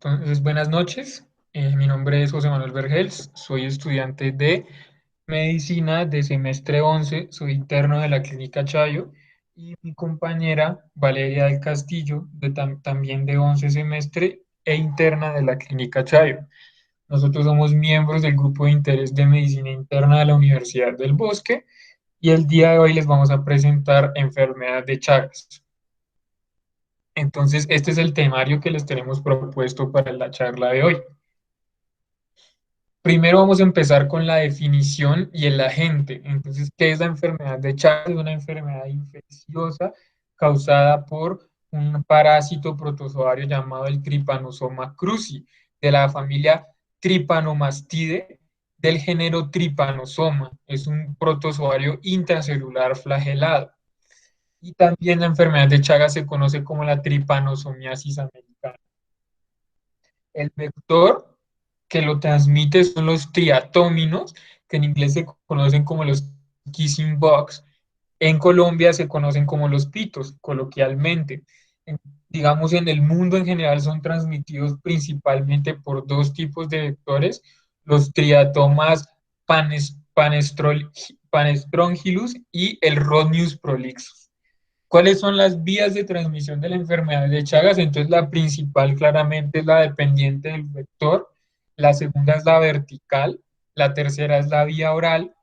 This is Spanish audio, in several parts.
Entonces, buenas noches. Mi nombre es José Manuel Vergels. Soy estudiante de medicina de semestre 11. Soy interno de la Clínica Chayo. Y mi compañera Valeria del Castillo, también de 11 semestre e interna de la Clínica Chayo. Nosotros somos miembros del grupo de interés de medicina interna de la Universidad del Bosque y el día de hoy les vamos a presentar enfermedad de Chagas. Entonces, este es el temario que les tenemos propuesto para la charla de hoy. Primero vamos a empezar con la definición y el agente. Entonces, ¿qué es la enfermedad de Chagas? Es una enfermedad infecciosa causada por un parásito protozoario llamado el Trypanosoma cruzi, de la familia Trypanomastidae, del género Trypanosoma. Es un protozoario intracelular flagelado. Y también la enfermedad de Chagas se conoce como la tripanosomiasis americana. El vector que lo transmite son los triatóminos, que en inglés se conocen como los kissing bugs. En Colombia se conocen como los pitos, coloquialmente. Digamos, en el mundo en general son transmitidos principalmente por dos tipos de vectores, los triatomas panestrongylus y el Rhodnius prolixus. ¿Cuáles son las vías de transmisión de la enfermedad de Chagas? Entonces, la principal claramente es la dependiente del vector, la segunda es la vertical, la tercera es la vía oral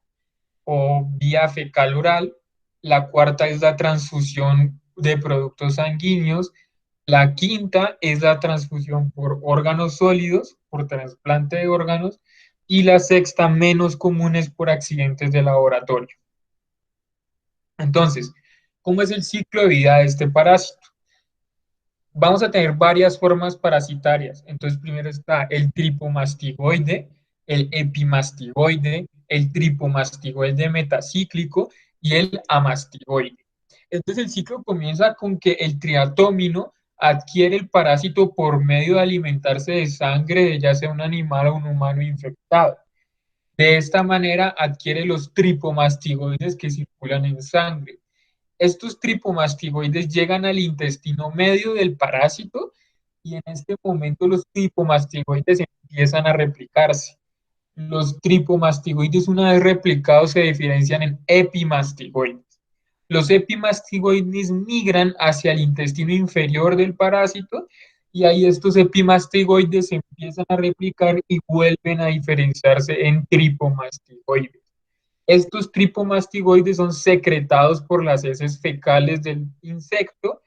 o vía fecal oral, la cuarta es la transfusión de productos sanguíneos, la quinta es la transfusión por órganos sólidos, por trasplante de órganos, y la sexta, menos común, es por accidentes de laboratorio. Entonces, ¿cómo es el ciclo de vida de este parásito? Vamos a tener varias formas parasitarias. Entonces, primero está el tripomastigoide, el epimastigoide, el tripomastigoide metacíclico y el amastigoide. Entonces, el ciclo comienza con que el triatómino adquiere el parásito por medio de alimentarse de sangre de ya sea un animal o un humano infectado. De esta manera adquiere los tripomastigoides que circulan en sangre. Estos tripomastigoides llegan al intestino medio del parásito y en este momento los tripomastigoides empiezan a replicarse. Los tripomastigoides, una vez replicados, se diferencian en epimastigoides. Los epimastigoides migran hacia el intestino inferior del parásito y ahí estos epimastigoides se empiezan a replicar y vuelven a diferenciarse en tripomastigoides. Estos tripomastigoides son secretados por las heces fecales del insecto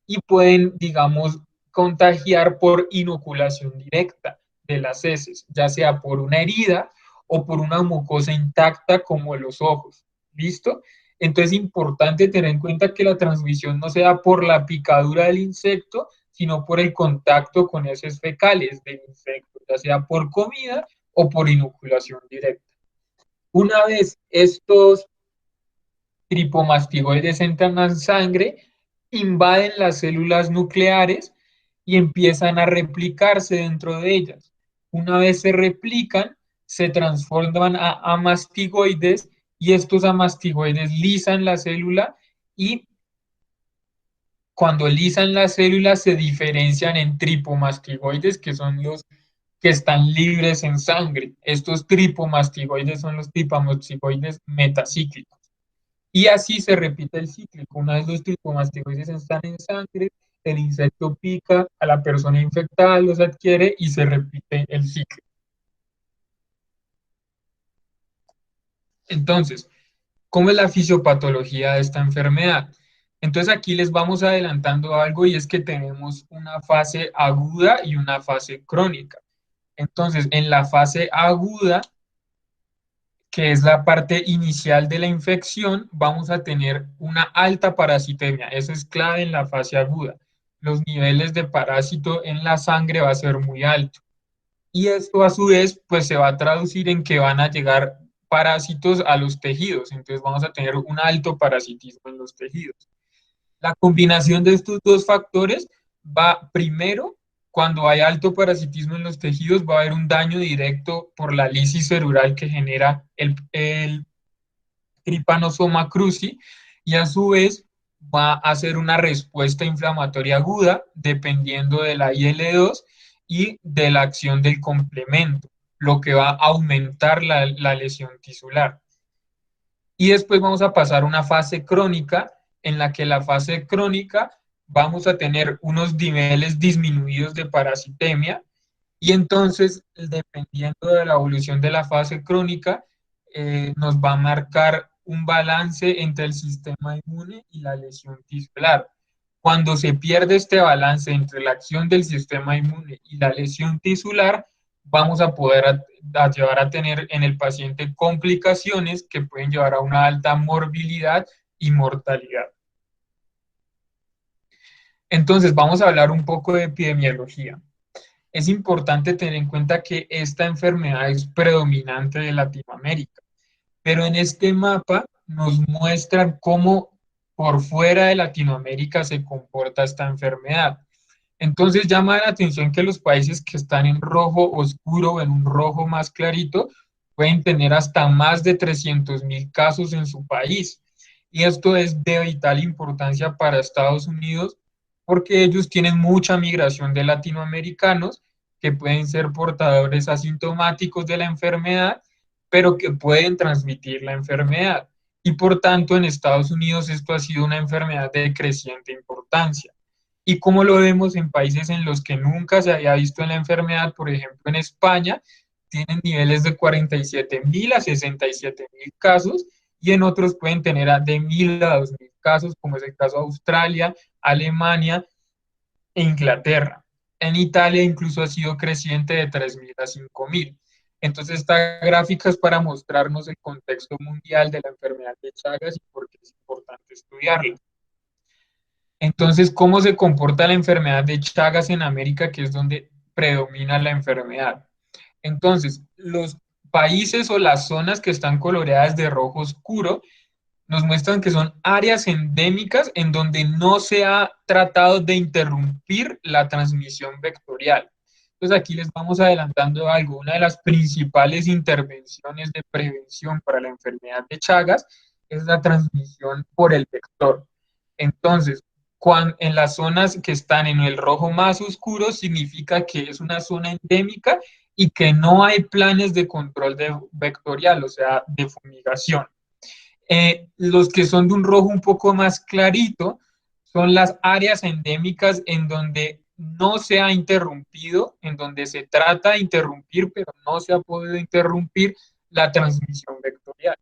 y pueden, digamos, contagiar por inoculación directa de las heces, ya sea por una herida o por una mucosa intacta como los ojos. ¿Listo? Entonces es importante tener en cuenta que la transmisión no se da por la picadura del insecto, sino por el contacto con heces fecales del insecto, ya sea por comida o por inoculación directa. Una vez estos tripomastigoides entran en sangre, invaden las células nucleares y empiezan a replicarse dentro de ellas. Una vez se replican, se transforman a amastigoides y estos amastigoides lisan la célula y cuando lisan las células se diferencian en tripomastigoides, que son los que están libres en sangre. Estos tripomastigoides son los tripomastigoides metacíclicos. Y así se repite el ciclo. Una vez los tripomastigoides están en sangre, el insecto pica, a la persona infectada los adquiere y se repite el ciclo. Entonces, ¿cómo es la fisiopatología de esta enfermedad? Entonces aquí les vamos adelantando algo y es que tenemos una fase aguda y una fase crónica. Entonces, en la fase aguda, que es la parte inicial de la infección, vamos a tener una alta parasitemia. Eso es clave en la fase aguda. Los niveles de parásito en la sangre va a ser muy alto. Y esto a su vez, pues se va a traducir en que van a llegar parásitos a los tejidos. Entonces vamos a tener un alto parasitismo en los tejidos. La combinación de estos dos factores va primero, cuando hay alto parasitismo en los tejidos, va a haber un daño directo por la lisis cerebral que genera el Trypanosoma cruzi y a su vez va a hacer una respuesta inflamatoria aguda dependiendo de la IL-2 y de la acción del complemento, lo que va a aumentar la lesión tisular. Y después vamos a pasar a una fase crónica, en la que la fase crónica vamos a tener unos niveles disminuidos de parasitemia, y entonces, dependiendo de la evolución de la fase crónica, nos va a marcar un balance entre el sistema inmune y la lesión tisular. Cuando se pierde este balance entre la acción del sistema inmune y la lesión tisular, vamos a poder llevar a tener en el paciente complicaciones que pueden llevar a una alta morbilidad y mortalidad. Entonces, vamos a hablar un poco de epidemiología. Es importante tener en cuenta que esta enfermedad es predominante de Latinoamérica, pero en este mapa nos muestran cómo por fuera de Latinoamérica se comporta esta enfermedad. Entonces llama la atención que los países que están en rojo oscuro o en un rojo más clarito pueden tener hasta más de 300.000 casos en su país. Y esto es de vital importancia para Estados Unidos porque ellos tienen mucha migración de latinoamericanos que pueden ser portadores asintomáticos de la enfermedad, pero que pueden transmitir la enfermedad. Y por tanto, en Estados Unidos esto ha sido una enfermedad de creciente importancia. Y como lo vemos en países en los que nunca se había visto en la enfermedad, por ejemplo en España, tienen niveles de 47.000 a 67.000 casos, y en otros pueden tener de 1.000 a 2.000 casos, como es el caso de Australia, Alemania e Inglaterra. En Italia incluso ha sido creciente de 3.000 a 5.000. Entonces esta gráfica es para mostrarnos el contexto mundial de la enfermedad de Chagas y por qué es importante estudiarla. Entonces, ¿cómo se comporta la enfermedad de Chagas en América, que es donde predomina la enfermedad? Entonces, los países o las zonas que están coloreadas de rojo oscuro nos muestran que son áreas endémicas en donde no se ha tratado de interrumpir la transmisión vectorial. Entonces, aquí les vamos adelantando algo. Una de las principales intervenciones de prevención para la enfermedad de Chagas es la transmisión por el vector. Entonces, en las zonas que están en el rojo más oscuro, significa que es una zona endémica y que no hay planes de control vectorial, o sea, de fumigación. Los que son de un rojo un poco más clarito son las áreas endémicas en donde no se ha interrumpido, en donde se trata de interrumpir, pero no se ha podido interrumpir la transmisión vectorial.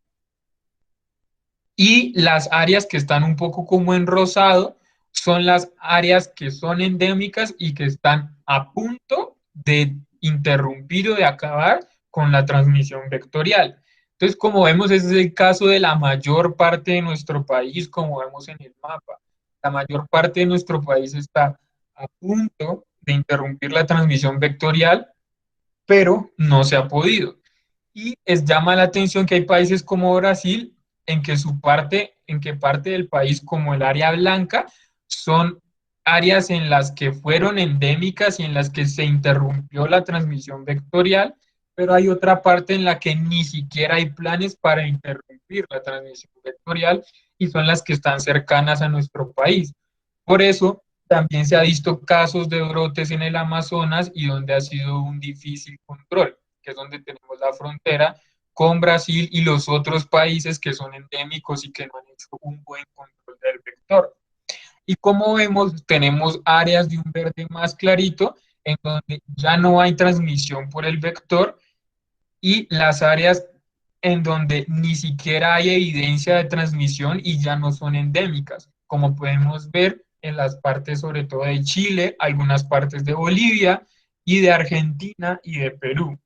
Y las áreas que están un poco como en rosado son las áreas que son endémicas y que están a punto de interrumpir o de acabar con la transmisión vectorial. Entonces, como vemos, ese es el caso de la mayor parte de nuestro país, como vemos en el mapa. La mayor parte de nuestro país está a punto de interrumpir la transmisión vectorial, pero no se ha podido. Y llama la atención que hay países como Brasil en que parte del país, como el área blanca, son áreas en las que fueron endémicas y en las que se interrumpió la transmisión vectorial, pero hay otra parte en la que ni siquiera hay planes para interrumpir la transmisión vectorial y son las que están cercanas a nuestro país. Por eso también se ha visto casos de brotes en el Amazonas y donde ha sido un difícil control, que es donde tenemos la frontera con Brasil y los otros países que son endémicos y que no han hecho un buen control del vector. Y como vemos, tenemos áreas de un verde más clarito en donde ya no hay transmisión por el vector, y las áreas en donde ni siquiera hay evidencia de transmisión y ya no son endémicas, como podemos ver en las partes sobre todo de Chile, algunas partes de Bolivia y de Argentina y de Perú.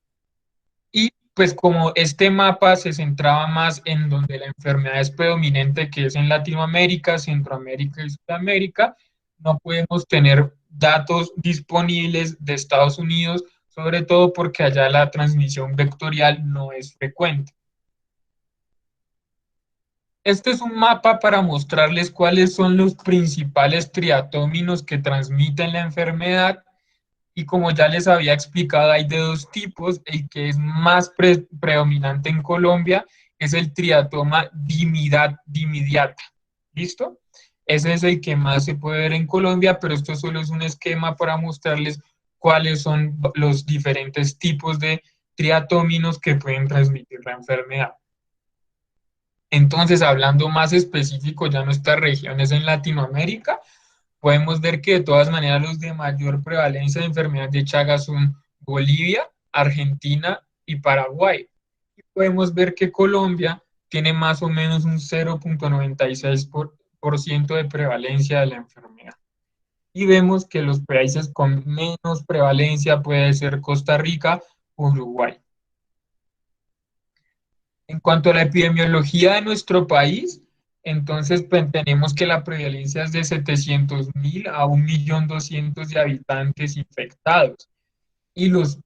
Y pues como este mapa se centraba más en donde la enfermedad es predominante, que es en Latinoamérica, Centroamérica y Sudamérica, no podemos tener datos disponibles de Estados Unidos, sobre todo porque allá la transmisión vectorial no es frecuente. Este es un mapa para mostrarles cuáles son los principales triatóminos que transmiten la enfermedad. Y como ya les había explicado, hay de dos tipos. El que es más predominante en Colombia es el triatoma dimidiata. ¿Listo? Ese es el que más se puede ver en Colombia, pero esto solo es un esquema para mostrarles cuáles son los diferentes tipos de triatóminos que pueden transmitir la enfermedad. Entonces, hablando más específico ya nuestras regiones en Latinoamérica, podemos ver que de todas maneras los de mayor prevalencia de enfermedad de Chagas son Bolivia, Argentina y Paraguay. Y podemos ver que Colombia tiene más o menos un 0,96% de prevalencia de la enfermedad. Y vemos que los países con menos prevalencia puede ser Costa Rica o Uruguay. En cuanto a la epidemiología de nuestro país, entonces pues, tenemos que la prevalencia es de 700.000 a 1.200.000 de habitantes infectados. Y los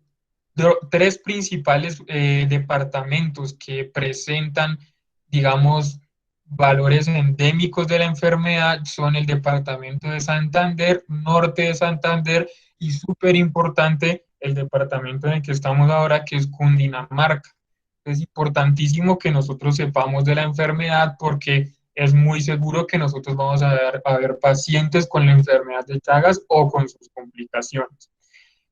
tres principales departamentos que presentan, digamos, valores endémicos de la enfermedad son el departamento de Santander, norte de Santander y súper importante el departamento en el que estamos ahora, que es Cundinamarca. Es importantísimo que nosotros sepamos de la enfermedad porque es muy seguro que nosotros vamos a ver pacientes con la enfermedad de Chagas o con sus complicaciones.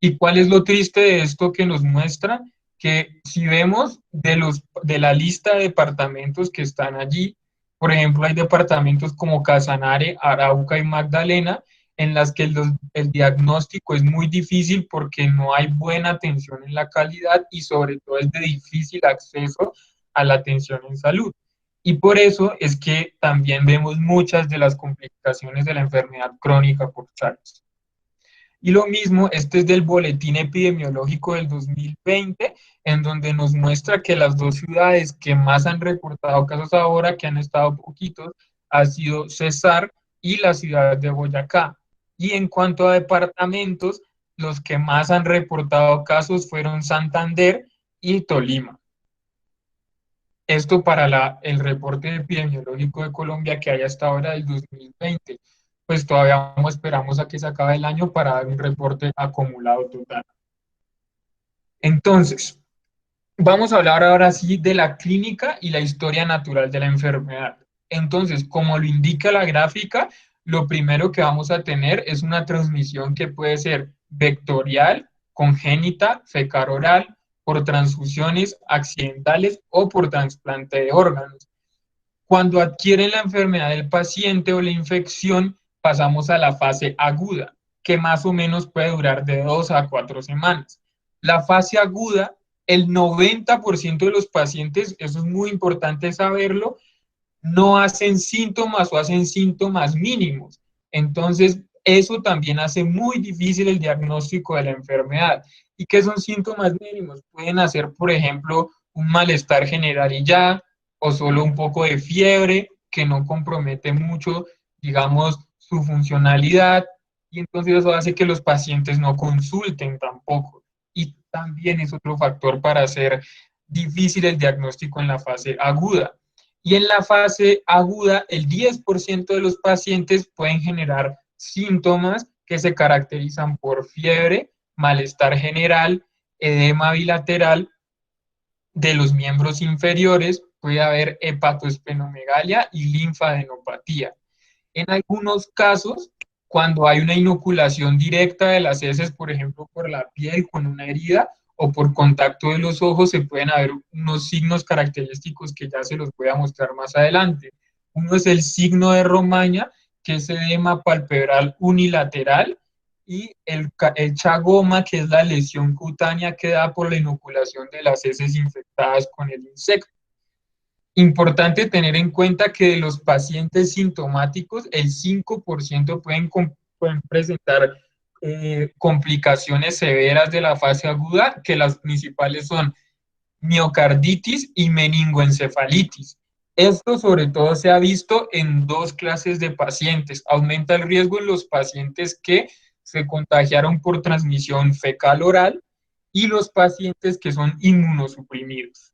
¿Y cuál es lo triste de esto que nos muestra? Que si vemos de la lista de departamentos que están allí, por ejemplo, hay departamentos como Casanare, Arauca y Magdalena, en las que el diagnóstico es muy difícil porque no hay buena atención en la calidad y sobre todo es de difícil acceso a la atención en salud. Y por eso es que también vemos muchas de las complicaciones de la enfermedad crónica por Chagas. Y lo mismo, este es del Boletín Epidemiológico del 2020, en donde nos muestra que las dos ciudades que más han reportado casos ahora, que han estado poquitos, ha sido Cesar y la ciudad de Boyacá. Y en cuanto a departamentos, los que más han reportado casos fueron Santander y Tolima. Esto para el reporte epidemiológico de Colombia que hay hasta ahora del 2020. Pues todavía esperamos a que se acabe el año para dar un reporte acumulado total. Entonces, vamos a hablar ahora sí de la clínica y la historia natural de la enfermedad. Entonces, como lo indica la gráfica, lo primero que vamos a tener es una transmisión que puede ser vectorial, congénita, fecal oral, por transfusiones accidentales o por trasplante de órganos. Cuando adquieren la enfermedad del paciente o la infección, pasamos a la fase aguda, que más o menos puede durar de 2 a 4 semanas. La fase aguda, el 90% de los pacientes, eso es muy importante saberlo, no hacen síntomas o hacen síntomas mínimos. Entonces, eso también hace muy difícil el diagnóstico de la enfermedad. ¿Y qué son síntomas mínimos? Pueden hacer, por ejemplo, un malestar general y ya, o solo un poco de fiebre que no compromete mucho, digamos, su funcionalidad. Y entonces eso hace que los pacientes no consulten tampoco. Y también es otro factor para hacer difícil el diagnóstico en la fase aguda. Y en la fase aguda, el 10% de los pacientes pueden generar síntomas que se caracterizan por fiebre, malestar general, edema bilateral de los miembros inferiores, puede haber hepatoesplenomegalia y linfadenopatía. En algunos casos, cuando hay una inoculación directa de las heces, por ejemplo, por la piel con una herida o por contacto de los ojos, se pueden haber unos signos característicos que ya se los voy a mostrar más adelante. Uno es el signo de Romaña, que es edema palpebral unilateral, y el chagoma, que es la lesión cutánea que da por la inoculación de las heces infectadas con el insecto. Importante tener en cuenta que de los pacientes sintomáticos, el 5% pueden presentar complicaciones severas de la fase aguda, que las principales son miocarditis y meningoencefalitis. Esto sobre todo se ha visto en dos clases de pacientes. Aumenta el riesgo en los pacientes que se contagiaron por transmisión fecal oral y los pacientes que son inmunosuprimidos.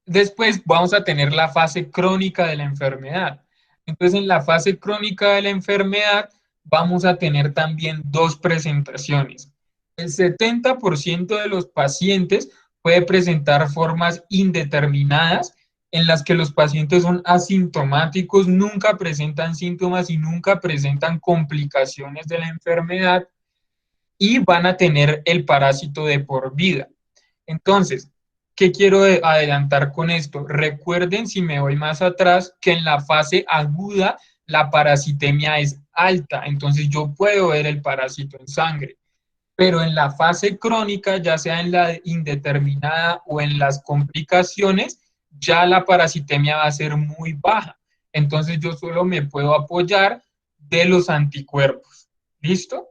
Después vamos a tener la fase crónica de la enfermedad. Entonces, en la fase crónica de la enfermedad vamos a tener también dos presentaciones. El 70% de los pacientes puede presentar formas indeterminadas en las que los pacientes son asintomáticos, nunca presentan síntomas y nunca presentan complicaciones de la enfermedad y van a tener el parásito de por vida. Entonces, ¿qué quiero adelantar con esto? Recuerden, si me voy más atrás, que en la fase aguda la parasitemia es alta, entonces yo puedo ver el parásito en sangre, pero en la fase crónica, ya sea en la indeterminada o en las complicaciones, ya la parasitemia va a ser muy baja. Entonces yo solo me puedo apoyar de los anticuerpos. ¿Listo?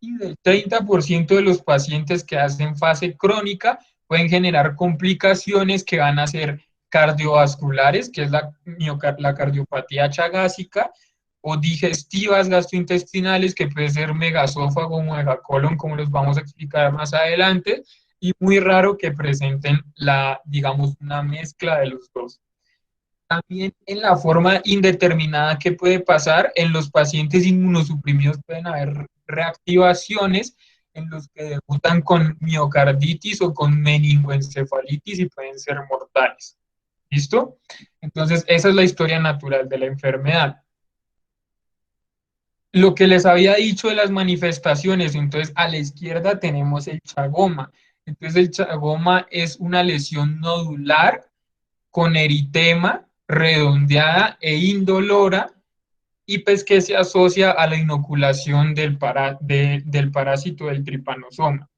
Y del 30% de los pacientes que hacen fase crónica pueden generar complicaciones que van a ser cardiovasculares, que es la cardiopatía chagásica, o digestivas gastrointestinales, que puede ser megasófago o megacolon, como los vamos a explicar más adelante, y muy raro que presenten digamos, una mezcla de los dos. También en la forma indeterminada que puede pasar, en los pacientes inmunosuprimidos pueden haber reactivaciones en los que debutan con miocarditis o con meningoencefalitis y pueden ser mortales. ¿Listo? Entonces, esa es la historia natural de la enfermedad. Lo que les había dicho de las manifestaciones, entonces a la izquierda tenemos el chagoma. Entonces el chagoma es una lesión nodular con eritema, redondeada e indolora, y pues que se asocia a la inoculación del parásito del tripanosoma.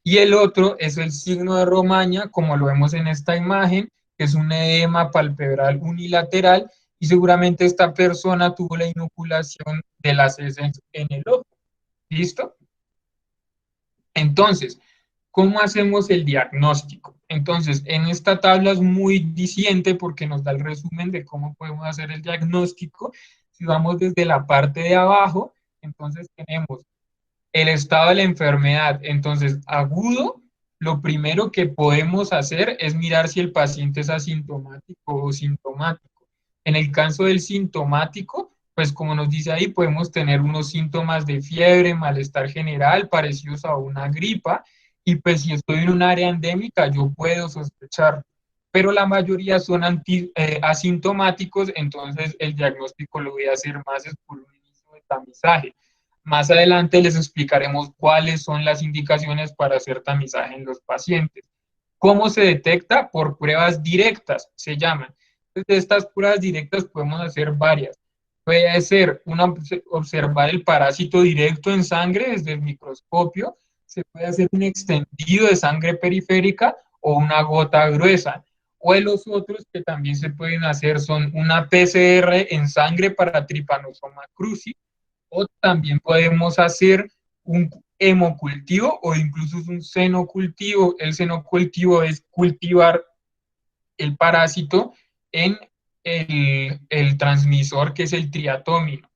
Y el otro es el signo de Romaña, como lo vemos en esta imagen, que es un edema palpebral unilateral, y seguramente esta persona tuvo la inoculación de las heces en el ojo. ¿Listo? Entonces, ¿cómo hacemos el diagnóstico? Entonces, en esta tabla es muy diciente porque nos da el resumen de cómo podemos hacer el diagnóstico. Si vamos desde la parte de abajo, entonces tenemos el estado de la enfermedad. Entonces, agudo, lo primero que podemos hacer es mirar si el paciente es asintomático o sintomático. En el caso del sintomático, pues como nos dice ahí, podemos tener unos síntomas de fiebre, malestar general, parecidos a una gripa, y pues si estoy en un área endémica, yo puedo sospechar, pero la mayoría son asintomáticos, entonces el diagnóstico lo voy a hacer más es por un inicio de tamizaje. Más adelante les explicaremos cuáles son las indicaciones para hacer tamizaje en los pacientes. ¿Cómo se detecta? Por pruebas directas, se llaman. Entonces, de estas pruebas directas podemos hacer varias. Puede ser observar el parásito directo en sangre desde el microscopio, se puede hacer un extendido de sangre periférica o una gota gruesa. O de los otros que también se pueden hacer son una PCR en sangre para Trypanosoma cruzi, o también podemos hacer un hemocultivo o incluso un senocultivo. El senocultivo es cultivar el parásito en el transmisor que es el triatómino.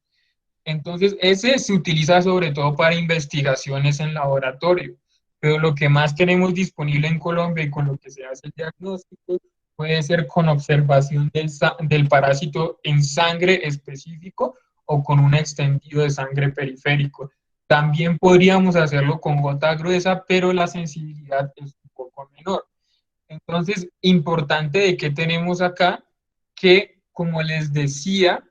Entonces, ese se utiliza sobre todo para investigaciones en laboratorio, pero lo que más tenemos disponible en Colombia y con lo que se hace el diagnóstico puede ser con observación del parásito en sangre específico o con un extendido de sangre periférico. También podríamos hacerlo con gota gruesa, pero la sensibilidad es un poco menor. Entonces, importante de que tenemos acá, que como les decía,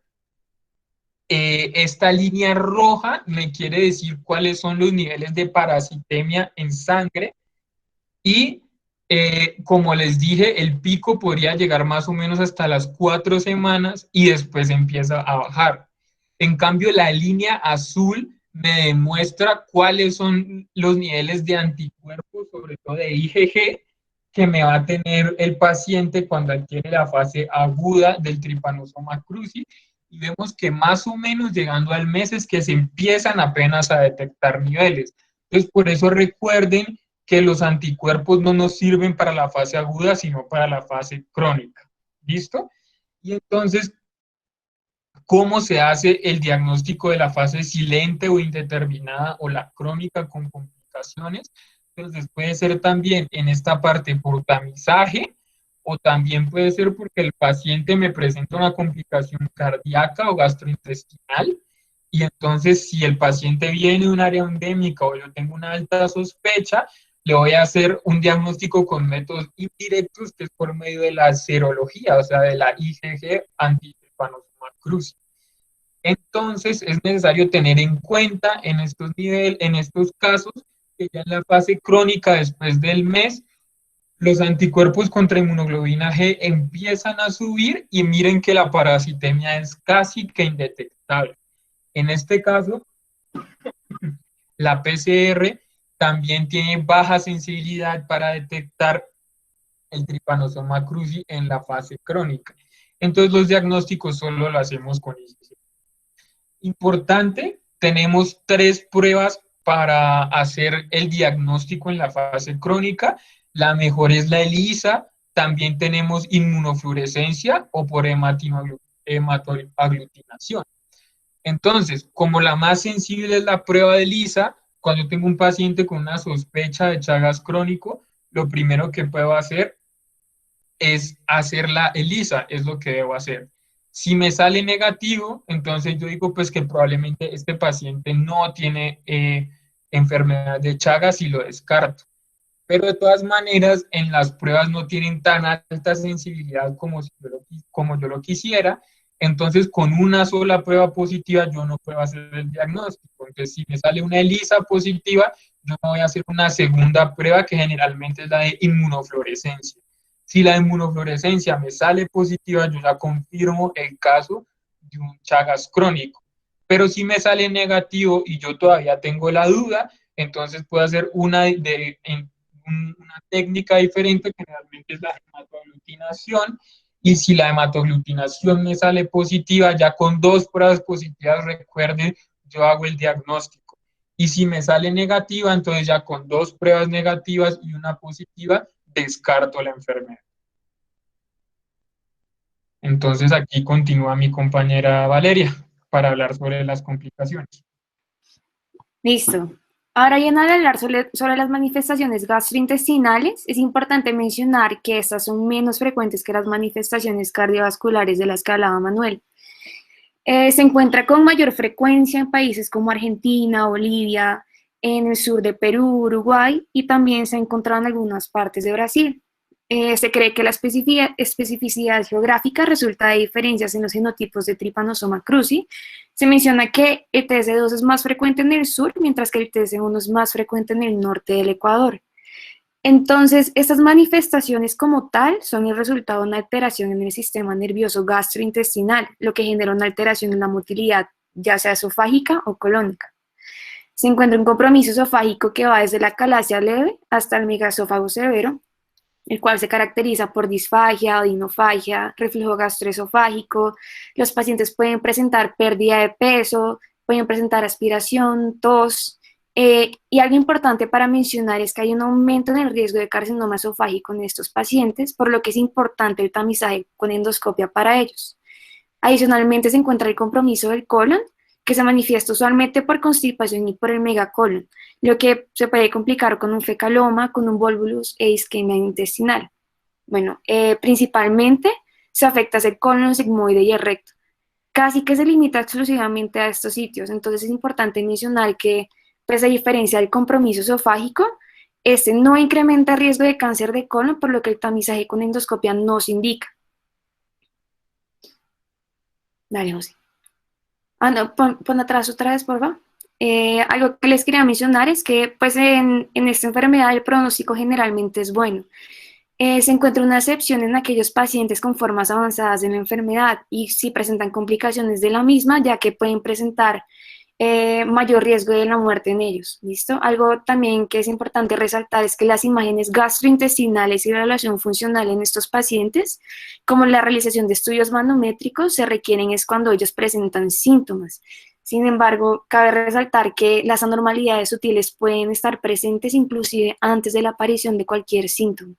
esta línea roja me quiere decir cuáles son los niveles de parasitemia en sangre y como les dije, el pico podría llegar más o menos hasta las 4 semanas y después empieza a bajar. En cambio, la línea azul me demuestra cuáles son los niveles de anticuerpos, sobre todo de IgG, que me va a tener el paciente cuando adquiere la fase aguda del Trypanosoma cruzi, y vemos que más o menos llegando al mes es que se empiezan apenas a detectar niveles. Entonces, por eso recuerden que los anticuerpos no nos sirven para la fase aguda, sino para la fase crónica. ¿Listo? Y entonces, ¿cómo se hace el diagnóstico de la fase silente o indeterminada o la crónica con complicaciones? Entonces, puede ser también en esta parte por tamizaje, o también puede ser porque el paciente me presenta una complicación cardíaca o gastrointestinal, y entonces si el paciente viene de un área endémica o yo tengo una alta sospecha, le voy a hacer un diagnóstico con métodos indirectos, que es por medio de la serología, o sea, de la IgG anti-Trypanosoma cruzi. Entonces, es necesario tener en cuenta en estos en estos casos, que ya en la fase crónica, después del mes, los anticuerpos contra inmunoglobulina G empiezan a subir y miren que la parasitemia es casi que indetectable. En este caso, la PCR también tiene baja sensibilidad para detectar el Trypanosoma cruzi en la fase crónica. Entonces, los diagnósticos solo lo hacemos con IgG. Importante, tenemos 3 pruebas para hacer el diagnóstico en la fase crónica. La mejor es la ELISA, también tenemos inmunofluorescencia o por hematoaglutinación. Entonces, como la más sensible es la prueba de ELISA, cuando tengo un paciente con una sospecha de Chagas crónico, lo primero que puedo hacer es hacer la ELISA, es lo que debo hacer. Si me sale negativo, entonces yo digo pues que probablemente este paciente no tiene enfermedad de Chagas y lo descarto. Pero de todas maneras, en las pruebas no tienen tan alta sensibilidad como yo lo quisiera. Entonces, con una sola prueba positiva, yo no puedo hacer el diagnóstico. Entonces, si me sale una ELISA positiva, yo me voy a hacer una segunda prueba que generalmente es la de inmunofluorescencia. Si la inmunofluorescencia me sale positiva, yo ya confirmo el caso de un Chagas crónico. Pero si me sale negativo y yo todavía tengo la duda, entonces puedo hacer una técnica diferente, que realmente es la hematoaglutinación, y si la hematoaglutinación me sale positiva, ya con 2 pruebas positivas, recuerden, yo hago el diagnóstico. Y si me sale negativa, entonces ya con 2 pruebas negativas y una positiva, descarto la enfermedad. Entonces aquí continúa mi compañera Valeria para hablar sobre las complicaciones. Listo. Ahora, bien, al hablar sobre las manifestaciones gastrointestinales, es importante mencionar que estas son menos frecuentes que las manifestaciones cardiovasculares de las que hablaba Manuel. Se encuentra con mayor frecuencia en países como Argentina, Bolivia, en el sur de Perú, Uruguay, y también se ha encontrado en algunas partes de Brasil. Se cree que la especificidad geográfica resulta de diferencias en los genotipos de Trypanosoma cruzi. Se menciona que el TS2 es más frecuente en el sur, mientras que el TS1 es más frecuente en el norte del Ecuador. Entonces, estas manifestaciones como tal son el resultado de una alteración en el sistema nervioso gastrointestinal, lo que genera una alteración en la motilidad, ya sea esofágica o colónica. Se encuentra un compromiso esofágico que va desde la calasia leve hasta el megaesófago severo, el cual se caracteriza por disfagia, odinofagia, reflujo gastroesofágico. Los pacientes pueden presentar pérdida de peso, pueden presentar aspiración, tos. Y algo importante para mencionar es que hay un aumento en el riesgo de carcinoma esofágico en estos pacientes, por lo que es importante el tamizaje con endoscopia para ellos. Adicionalmente se encuentra el compromiso del colon, que se manifiesta usualmente por constipación y por el megacolon, lo que se puede complicar con un fecaloma, con un volvulus e isquemia intestinal. Bueno, principalmente se afecta el colon sigmoide y el recto. Casi que se limita exclusivamente a estos sitios, entonces es importante mencionar que, pues a diferencia del compromiso esofágico, este no incrementa el riesgo de cáncer de colon, por lo que el tamizaje con endoscopia no se indica. Dale, José. No, pon atrás otra vez, por favor. Algo que les quería mencionar es que pues en esta enfermedad el pronóstico generalmente es bueno. Se encuentra una excepción en aquellos pacientes con formas avanzadas de la enfermedad y si presentan complicaciones de la misma, ya que pueden presentar mayor riesgo de la muerte en ellos. ¿Listo? Algo también que es importante resaltar es que las imágenes gastrointestinales y la evaluación funcional en estos pacientes, como la realización de estudios manométricos, se requieren es cuando ellos presentan síntomas. Sin embargo, cabe resaltar que las anormalidades sutiles pueden estar presentes inclusive antes de la aparición de cualquier síntoma.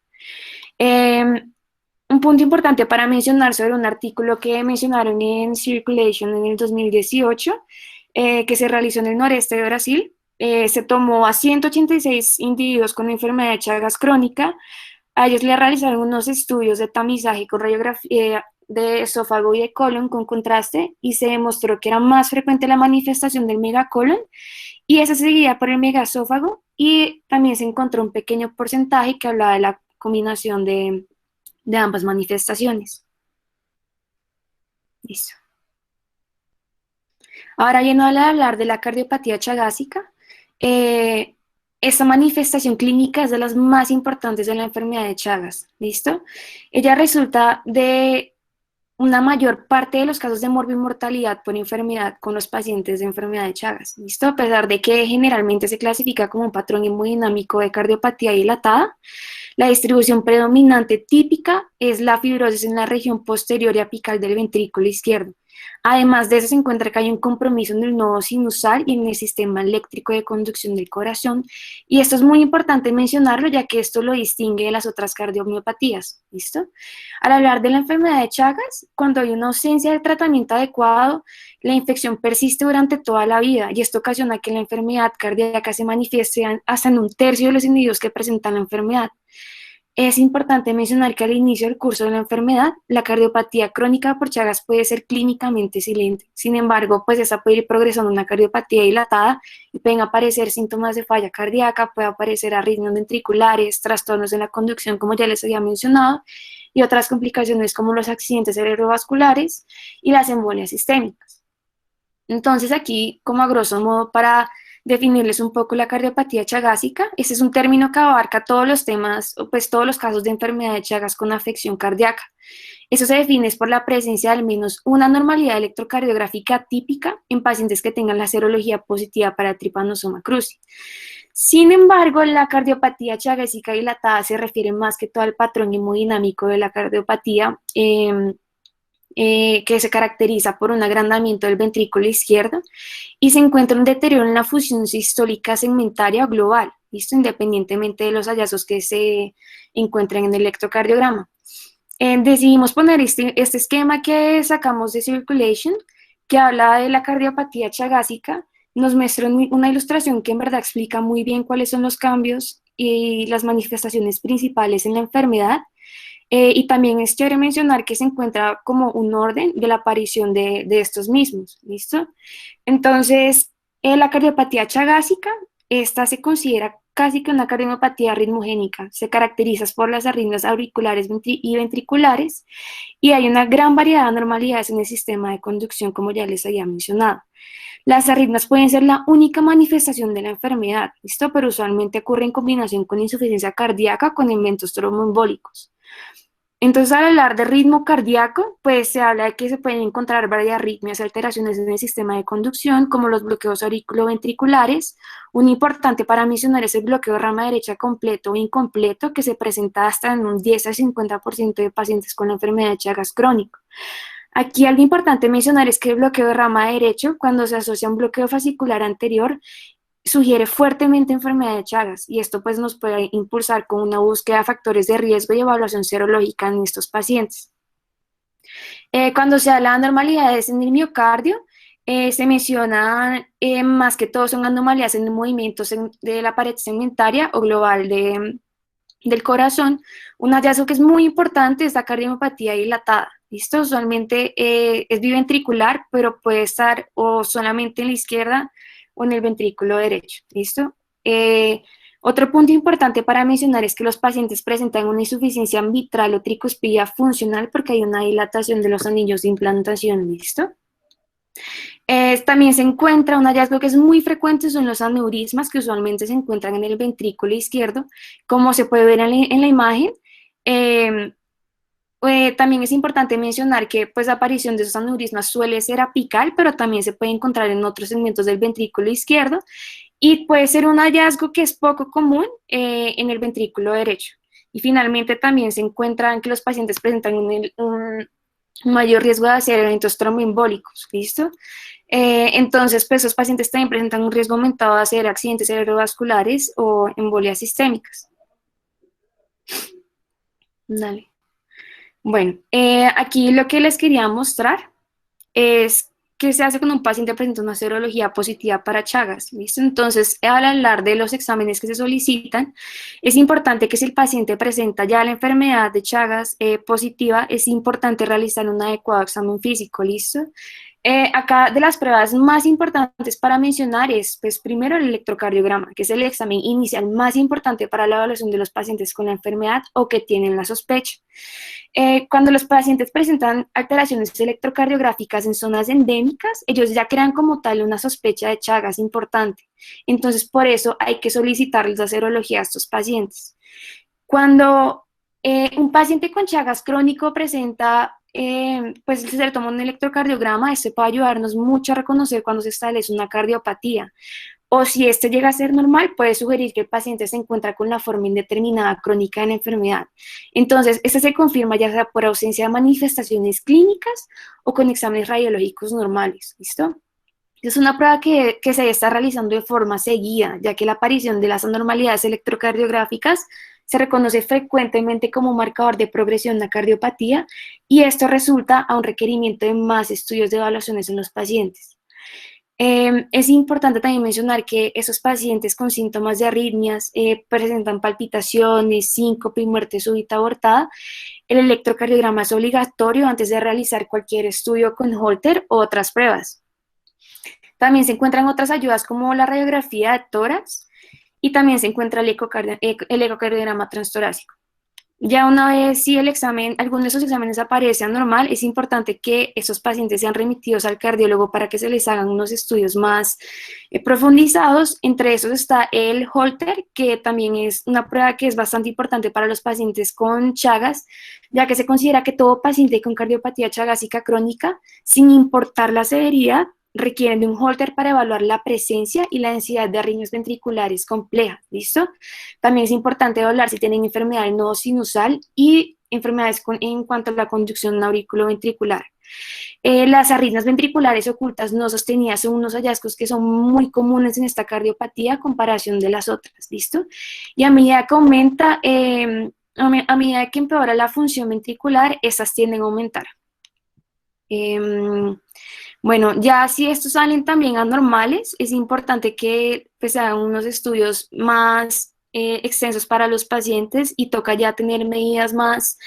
Un punto importante para mencionar sobre un artículo que mencionaron en Circulation en el 2018, que se realizó en el noreste de Brasil. Se tomó a 186 individuos con enfermedad de Chagas crónica. A ellos le realizaron unos estudios de tamizaje con radiografía de esófago y de colon con contraste y se demostró que era más frecuente la manifestación del megacolon y esa seguida por el megaesófago y también se encontró un pequeño porcentaje que hablaba de la combinación de ambas manifestaciones. Listo. Ahora, yendo a hablar de la cardiopatía chagásica, eh, esta manifestación clínica es de las más importantes de la enfermedad de Chagas, ¿listo? Ella resulta de una mayor parte de los casos de morbimortalidad por enfermedad con los pacientes de enfermedad de Chagas, ¿listo? A pesar de que generalmente se clasifica como un patrón hemodinámico de cardiopatía dilatada, la distribución predominante típica es la fibrosis en la región posterior y apical del ventrículo izquierdo. Además de eso, se encuentra que hay un compromiso en el nodo sinusal y en el sistema eléctrico de conducción del corazón. Y esto es muy importante mencionarlo, ya que esto lo distingue de las otras cardiomiopatías. ¿Listo? Al hablar de la enfermedad de Chagas, cuando hay una ausencia de tratamiento adecuado, la infección persiste durante toda la vida y esto ocasiona que la enfermedad cardíaca se manifieste hasta en un tercio de los individuos que presentan la enfermedad. Es importante mencionar que al inicio del curso de la enfermedad, la cardiopatía crónica por Chagas puede ser clínicamente silente. Sin embargo, pues esa puede ir progresando a una cardiopatía dilatada y pueden aparecer síntomas de falla cardíaca, puede aparecer arritmias ventriculares, trastornos en la conducción, como ya les había mencionado, y otras complicaciones como los accidentes cerebrovasculares y las embolias sistémicas. Entonces aquí, como a grosso modo, para definirles un poco la cardiopatía chagásica, ese es un término que abarca todos los temas, pues todos los casos de enfermedad de Chagas con afección cardíaca. Eso se define por la presencia de al menos una anormalidad electrocardiográfica típica en pacientes que tengan la serología positiva para trypanosoma cruzi. Sin embargo, la cardiopatía chagásica dilatada se refiere más que todo al patrón hemodinámico de la cardiopatía, que se caracteriza por un agrandamiento del ventrículo izquierdo y se encuentra un deterioro en la función sistólica segmentaria global, ¿listo? Independientemente de los hallazgos que se encuentren en el electrocardiograma. Decidimos poner este esquema que sacamos de Circulation, que habla de la cardiopatía chagásica, nos muestra una ilustración que en verdad explica muy bien cuáles son los cambios y las manifestaciones principales en la enfermedad. Y también es chévere mencionar que se encuentra como un orden de la aparición de estos mismos, ¿listo? Entonces, la cardiopatía chagásica, esta se considera casi que una cardiopatía ritmogénica, se caracteriza por las arritmias auriculares y ventriculares, y hay una gran variedad de anormalidades en el sistema de conducción, como ya les había mencionado. Las arritmias pueden ser la única manifestación de la enfermedad, ¿listo? Pero usualmente ocurre en combinación con insuficiencia cardíaca con eventos tromboembólicos. Entonces, al hablar de ritmo cardíaco, pues se habla de que se pueden encontrar varias arritmias, alteraciones en el sistema de conducción, como los bloqueos auriculoventriculares. Un importante para mencionar es el bloqueo de rama derecha completo o incompleto, que se presenta hasta en un 10 al 50% de pacientes con la enfermedad de Chagas crónico. Aquí algo importante mencionar es que el bloqueo de rama derecho, cuando se asocia a un bloqueo fascicular anterior, sugiere fuertemente enfermedad de Chagas y esto pues nos puede impulsar con una búsqueda de factores de riesgo y evaluación serológica en estos pacientes. Cuando se habla de anormalidades en el miocardio, se mencionan más que todo son anomalías en movimientos de la pared segmentaria o global del corazón. Un hallazgo que es muy importante es la cardiopatía dilatada. ¿Listo? Usualmente es biventricular, pero puede estar o solamente en la izquierda o en el ventrículo derecho, ¿listo? Otro punto importante para mencionar es que los pacientes presentan una insuficiencia mitral o tricuspidia funcional porque hay una dilatación de los anillos de implantación, ¿listo? También se encuentra un hallazgo que es muy frecuente, son los aneurismas que usualmente se encuentran en el ventrículo izquierdo, como se puede ver en la imagen. También es importante mencionar que pues, la aparición de esos aneurismas suele ser apical, pero también se puede encontrar en otros segmentos del ventrículo izquierdo y puede ser un hallazgo que es poco común en el ventrículo derecho. Y finalmente también se encuentran que los pacientes presentan un mayor riesgo de hacer eventos tromboembólicos, ¿listo? Entonces, pues esos pacientes también presentan un riesgo aumentado de hacer accidentes cerebrovasculares o embolias sistémicas. Dale. Bueno, aquí lo que les quería mostrar es qué se hace cuando un paciente presenta una serología positiva para Chagas, ¿listo? Entonces, al hablar de los exámenes que se solicitan, es importante que si el paciente presenta ya la enfermedad de Chagas positiva, es importante realizar un adecuado examen físico, ¿listo? Acá de las pruebas más importantes para mencionar es, pues primero el electrocardiograma, que es el examen inicial más importante para la evaluación de los pacientes con la enfermedad o que tienen la sospecha. Cuando los pacientes presentan alteraciones electrocardiográficas en zonas endémicas, ellos ya crean como tal una sospecha de Chagas importante. Entonces, por eso hay que solicitarles la serología a estos pacientes. Cuando un paciente con Chagas crónico presenta, pues se le toma un electrocardiograma, este puede ayudarnos mucho a reconocer cuando se establece una cardiopatía. O si este llega a ser normal, puede sugerir que el paciente se encuentra con la forma indeterminada crónica de la enfermedad. Entonces, este se confirma ya sea por ausencia de manifestaciones clínicas o con exámenes radiológicos normales. ¿Listo? Es una prueba que se está realizando de forma seguida, ya que la aparición de las anormalidades electrocardiográficas se reconoce frecuentemente como marcador de progresión de cardiopatía y esto resulta a un requerimiento de más estudios de evaluaciones en los pacientes. Es importante también mencionar que esos pacientes con síntomas de arritmias presentan palpitaciones, síncope y muerte súbita abortada. El electrocardiograma es obligatorio antes de realizar cualquier estudio con Holter o otras pruebas. También se encuentran otras ayudas como la radiografía de tórax y también se encuentra el ecocardiograma transtorácico. Ya una vez si el examen, alguno de esos exámenes aparece anormal, es importante que esos pacientes sean remitidos al cardiólogo para que se les hagan unos estudios más profundizados. Entre esos está el Holter, que también es una prueba que es bastante importante para los pacientes con Chagas, ya que se considera que todo paciente con cardiopatía chagásica crónica, sin importar la severidad, requieren de un Holter para evaluar la presencia y la densidad de arritmias ventriculares complejas. ¿Listo? También es importante evaluar si tienen enfermedad del nodo sinusal y enfermedades en cuanto a la conducción auriculoventricular. Las arritmias ventriculares ocultas no sostenidas son unos hallazgos que son muy comunes en esta cardiopatía a comparación de las otras, ¿listo? Y a medida que aumenta, a medida que empeora la función ventricular, estas tienden a aumentar. Bueno, ya si estos salen también anormales, es importante que pues, se hagan unos estudios más extensos para los pacientes y toca ya tener medidas más,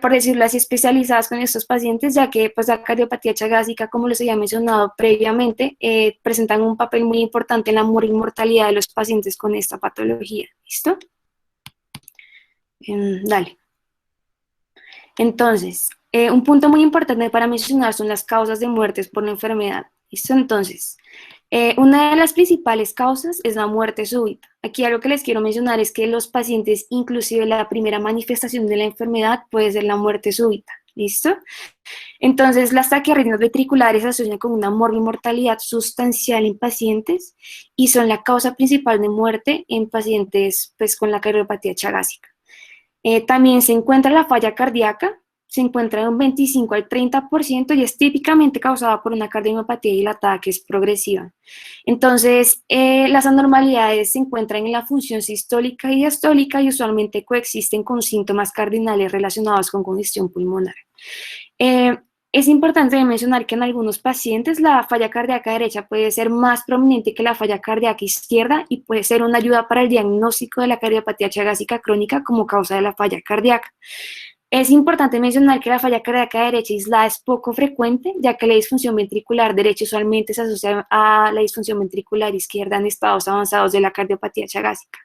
por decirlo así, especializadas con estos pacientes, ya que pues, la cardiopatía chagásica, como les había mencionado previamente, presentan un papel muy importante en la mortalidad de los pacientes con esta patología. ¿Listo? Dale. Entonces, un punto muy importante para mencionar son las causas de muertes por la enfermedad. ¿Listo? Entonces, una de las principales causas es la muerte súbita. Aquí algo que les quiero mencionar es que los pacientes, inclusive la primera manifestación de la enfermedad puede ser la muerte súbita. ¿Listo? Entonces, las taquiarritmias ventriculares se asocian con una mortalidad sustancial en pacientes y son la causa principal de muerte en pacientes pues, con la cardiopatía chagásica. También se encuentra la falla cardíaca, se encuentra de un 25 al 30% y es típicamente causada por una cardiomapatía dilatada que es progresiva. Entonces, las anormalidades se encuentran en la función sistólica y diastólica y usualmente coexisten con síntomas cardinales relacionados con congestión pulmonar. Es importante mencionar que en algunos pacientes la falla cardíaca derecha puede ser más prominente que la falla cardíaca izquierda y puede ser una ayuda para el diagnóstico de la cardiopatía chagásica crónica como causa de la falla cardíaca. Es importante mencionar que la falla cardíaca derecha aislada es poco frecuente, ya que la disfunción ventricular derecha usualmente se asocia a la disfunción ventricular izquierda en estados avanzados de la cardiopatía chagásica.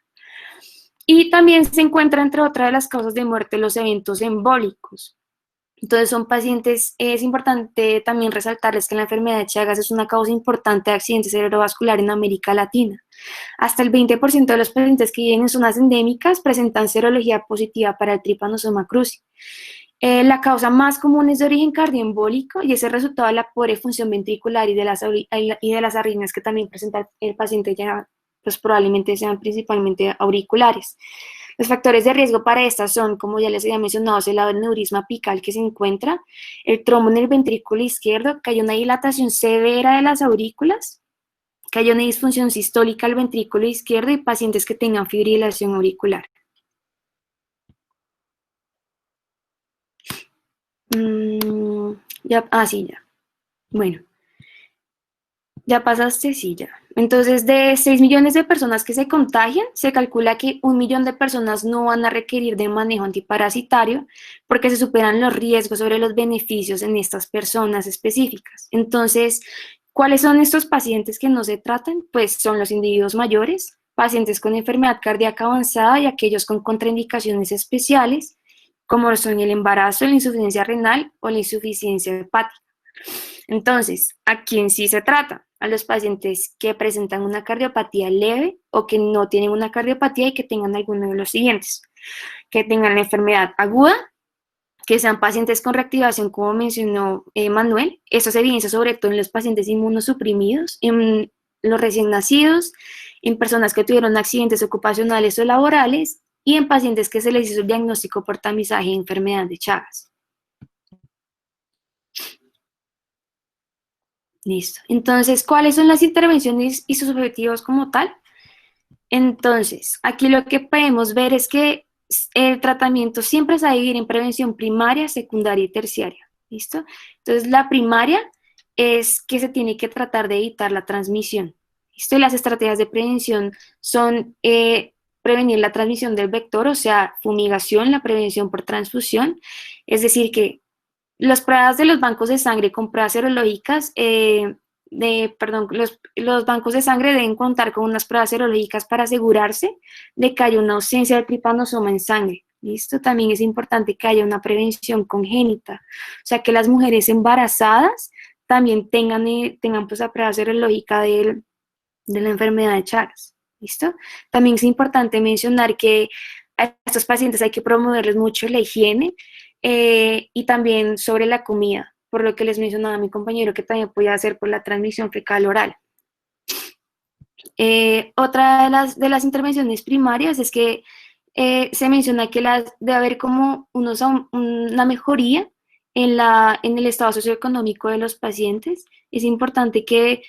Y también se encuentra entre otras de las causas de muerte los eventos embólicos. Entonces son pacientes, es importante también resaltarles que la enfermedad de Chagas es una causa importante de accidente cerebrovascular en América Latina. Hasta el 20% de los pacientes que viven en zonas endémicas presentan serología positiva para el trypanosoma cruzi. La causa más común es de origen cardioembólico y es el resultado de la pobre función ventricular y de las arritmias que también presenta el paciente ya, pues probablemente sean principalmente auriculares. Los factores de riesgo para estas son, como ya les había mencionado, el aneurisma apical que se encuentra, el trombo en el ventrículo izquierdo, que hay una dilatación severa de las aurículas, que hay una disfunción sistólica al ventrículo izquierdo y pacientes que tengan fibrilación auricular. Sí, ya. Bueno. Ya pasaste, sí, ya. Entonces, de 6 millones de personas que se contagian, se calcula que 1 millón de personas no van a requerir de manejo antiparasitario porque se superan los riesgos sobre los beneficios en estas personas específicas. Entonces, ¿cuáles son estos pacientes que no se tratan? Pues son los individuos mayores, pacientes con enfermedad cardíaca avanzada y aquellos con contraindicaciones especiales, como son el embarazo, la insuficiencia renal o la insuficiencia hepática. Entonces, ¿a quién sí se trata? A los pacientes que presentan una cardiopatía leve o que no tienen una cardiopatía y que tengan alguno de los siguientes, que tengan la enfermedad aguda, que sean pacientes con reactivación, como mencionó Manuel. Eso se evidencia sobre todo en los pacientes inmunosuprimidos, en los recién nacidos, en personas que tuvieron accidentes ocupacionales o laborales y en pacientes que se les hizo el diagnóstico por tamizaje de enfermedad de Chagas. Listo. Entonces, ¿cuáles son las intervenciones y sus objetivos como tal? Entonces, aquí lo que podemos ver es que el tratamiento siempre se va a dividir en prevención primaria, secundaria y terciaria. ¿Listo? Entonces, la primaria es que se tiene que tratar de evitar la transmisión. ¿Listo? Y las estrategias de prevención son prevenir la transmisión del vector, o sea, fumigación, la prevención por transfusión, es decir, que las pruebas de los bancos de sangre con pruebas serológicas, los bancos de sangre deben contar con unas pruebas serológicas para asegurarse de que haya una ausencia del tripanosoma en sangre. ¿Listo? También es importante que haya una prevención congénita, o sea, que las mujeres embarazadas también tengan pues la prueba serológica de la enfermedad de Chagas. ¿Listo? También es importante mencionar que a estos pacientes hay que promoverles mucho la higiene y también sobre la comida, por lo que les mencionaba a mi compañero que también podía hacer por la transmisión fecal oral. Otra de las intervenciones primarias es que se menciona que debe haber como una mejoría en el estado socioeconómico de los pacientes. Es importante que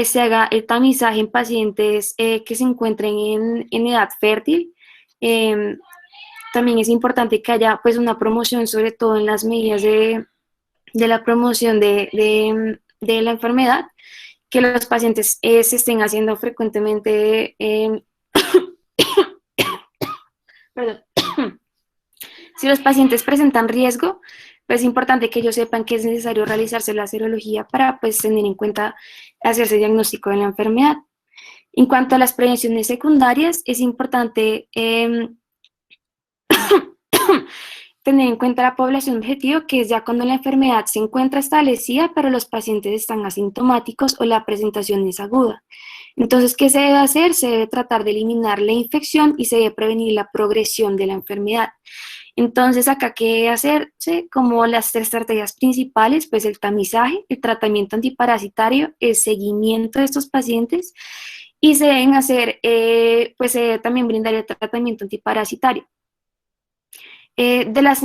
se haga el tamizaje en pacientes que se encuentren en edad fértil. Eh, También es importante que haya pues una promoción, sobre todo en las medidas de la promoción de la enfermedad, que los pacientes se estén haciendo frecuentemente, perdón, si los pacientes presentan riesgo, pues es importante que ellos sepan que es necesario realizarse la serología para pues tener en cuenta hacerse diagnóstico de la enfermedad. En cuanto a las prevenciones secundarias, es importante tener en cuenta la población objetivo, que es ya cuando la enfermedad se encuentra establecida, pero los pacientes están asintomáticos o la presentación es aguda. Entonces, ¿qué se debe hacer? Se debe tratar de eliminar la infección y se debe prevenir la progresión de la enfermedad. Entonces, acá, ¿qué debe hacerse? Como las tres estrategias principales, pues el tamizaje, el tratamiento antiparasitario, el seguimiento de estos pacientes y se deben hacer, pues se debe también brindar el tratamiento antiparasitario. De las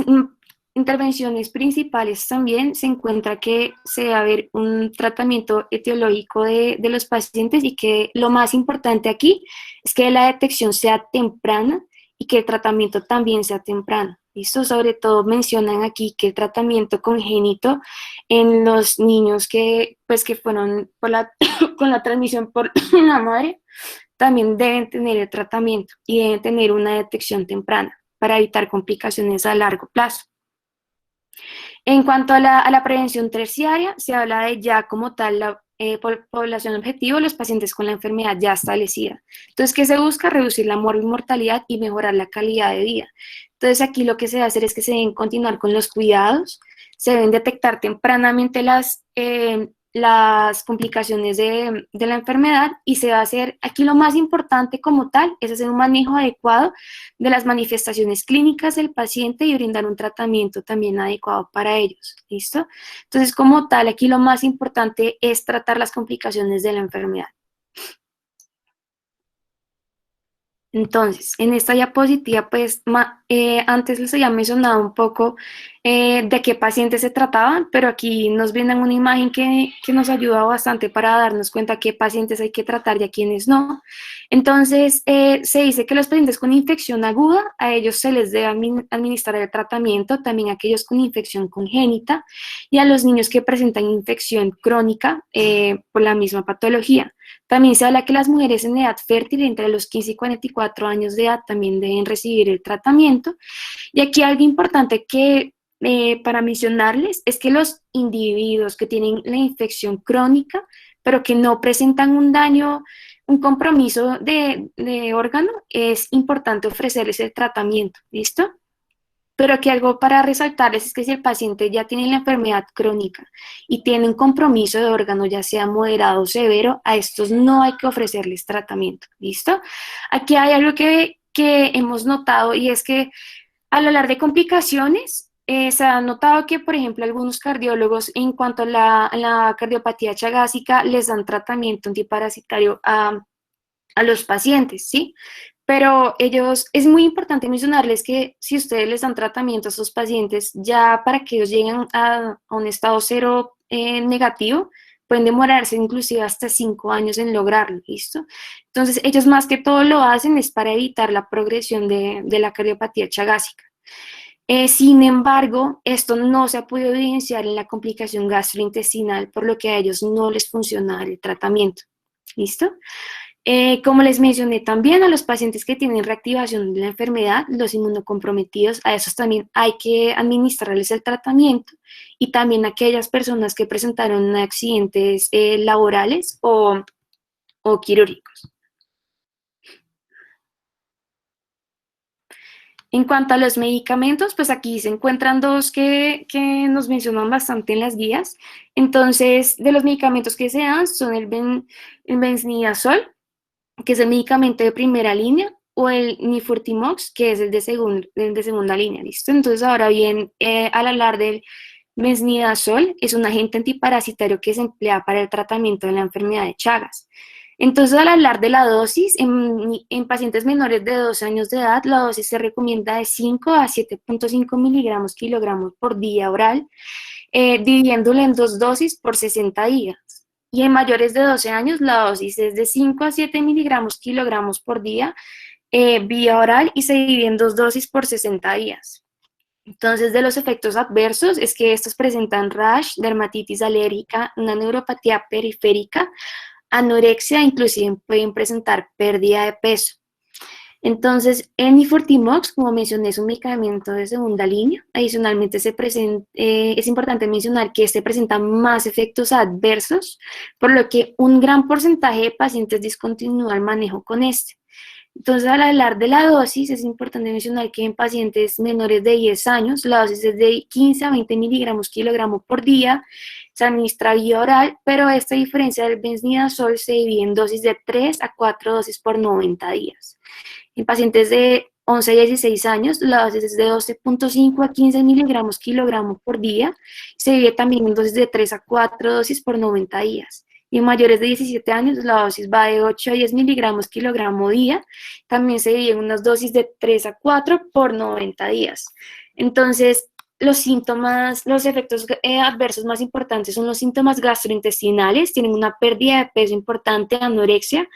intervenciones principales también se encuentra que se debe haber un tratamiento etiológico de los pacientes y que lo más importante aquí es que la detección sea temprana y que el tratamiento también sea temprano. ¿Listo? Sobre todo mencionan aquí que el tratamiento congénito en los niños que fueron con la transmisión por la madre también deben tener el tratamiento y deben tener una detección temprana para evitar complicaciones a largo plazo. En cuanto a la prevención terciaria, se habla de ya como tal la población objetivo, los pacientes con la enfermedad ya establecida. Entonces, ¿qué se busca? Reducir la mortalidad y mejorar la calidad de vida. Entonces, aquí lo que se va a hacer es que se deben continuar con los cuidados, se deben detectar tempranamente las complicaciones de la enfermedad y se va a hacer, aquí lo más importante como tal, es hacer un manejo adecuado de las manifestaciones clínicas del paciente y brindar un tratamiento también adecuado para ellos, ¿listo? Entonces, como tal, aquí lo más importante es tratar las complicaciones de la enfermedad. Entonces, en esta diapositiva, pues, Antes les había mencionado un poco de qué pacientes se trataban, pero aquí nos brindan una imagen que nos ayuda bastante para darnos cuenta qué pacientes hay que tratar y a quiénes no. Entonces, se dice que los pacientes con infección aguda, a ellos se les debe administrar el tratamiento, también a aquellos con infección congénita y a los niños que presentan infección crónica por la misma patología. También se habla que las mujeres en edad fértil, entre los 15 y 44 años de edad, también deben recibir el tratamiento. Y aquí algo importante que para mencionarles es que los individuos que tienen la infección crónica, pero que no presentan un daño, un compromiso de órgano, es importante ofrecerles el tratamiento, ¿listo? Pero aquí algo para resaltarles es que si el paciente ya tiene la enfermedad crónica y tiene un compromiso de órgano, ya sea moderado o severo, a estos no hay que ofrecerles tratamiento, ¿listo? Aquí hay algo que hemos notado y es que al hablar de complicaciones, se ha notado que, por ejemplo, algunos cardiólogos, en cuanto a la cardiopatía chagásica, les dan tratamiento antiparasitario a los pacientes, ¿sí? Pero ellos, es muy importante mencionarles que si ustedes les dan tratamiento a estos pacientes, ya para que ellos lleguen a un estado cero negativo, pueden demorarse inclusive hasta 5 años en lograrlo, ¿listo? Entonces, ellos más que todo lo hacen es para evitar la progresión de la cardiopatía chagásica. Sin embargo, esto no se ha podido evidenciar en la complicación gastrointestinal, por lo que a ellos no les funciona el tratamiento, ¿listo? Como les mencioné también, a los pacientes que tienen reactivación de la enfermedad, los inmunocomprometidos, a esos también hay que administrarles el tratamiento y también a aquellas personas que presentaron accidentes laborales o quirúrgicos. En cuanto a los medicamentos, pues aquí se encuentran dos que nos mencionan bastante en las guías. Entonces, de los medicamentos que se dan son el benznidazol, que es el medicamento de primera línea, o el nifurtimox, que es el de segunda línea, ¿listo? Entonces, ahora bien, al hablar del benznidazol, es un agente antiparasitario que se emplea para el tratamiento de la enfermedad de Chagas. Entonces, al hablar de la dosis, en pacientes menores de 12 años de edad, la dosis se recomienda de 5 a 7.5 miligramos kilogramos por día oral, dividiéndolo en 2 dosis por 60 días. Y en mayores de 12 años, la dosis es de 5 a 7 miligramos kilogramos por día, vía oral, y se divide en 2 dosis por 60 días. Entonces, de los efectos adversos es que estos presentan rash, dermatitis alérgica, una neuropatía periférica, anorexia, inclusive pueden presentar pérdida de peso. Entonces, el nifurtimox, como mencioné, es un medicamento de segunda línea. Adicionalmente, es importante mencionar que este presenta más efectos adversos, por lo que un gran porcentaje de pacientes discontinúa el manejo con este. Entonces, al hablar de la dosis, es importante mencionar que en pacientes menores de 10 años, la dosis es de 15 a 20 miligramos kilogramo por día, se administra vía oral, pero esta diferencia del benznidazol se divide en dosis de 3 a 4 dosis por 90 días. En pacientes de 11 a 16 años, la dosis es de 12.5 a 15 miligramos kilogramo por día, se divide también en dosis de 3 a 4 dosis por 90 días. Y en mayores de 17 años, la dosis va de 8 a 10 miligramos kilogramo día, también se divide en unas dosis de 3 a 4 por 90 días. Entonces, los síntomas, los efectos adversos más importantes son los síntomas gastrointestinales, tienen una pérdida de peso importante, anorexia,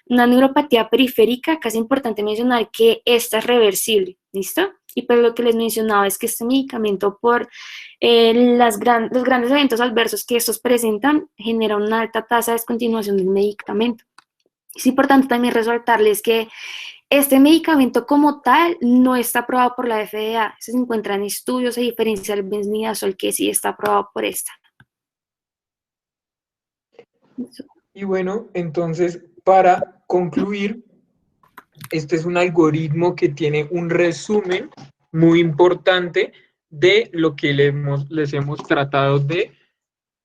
una neuropatía periférica, que es importante mencionar que esta es reversible, ¿listo? Y pues lo que les mencionaba es que este medicamento, por los grandes eventos adversos que estos presentan, genera una alta tasa de descontinuación del medicamento. Es importante también resaltarles que este medicamento como tal no está aprobado por la FDA. Se encuentra en estudios, a diferencia del benznidazol, que sí está aprobado por esta. Y bueno, entonces, para concluir, este es un algoritmo que tiene un resumen muy importante de lo que les hemos tratado de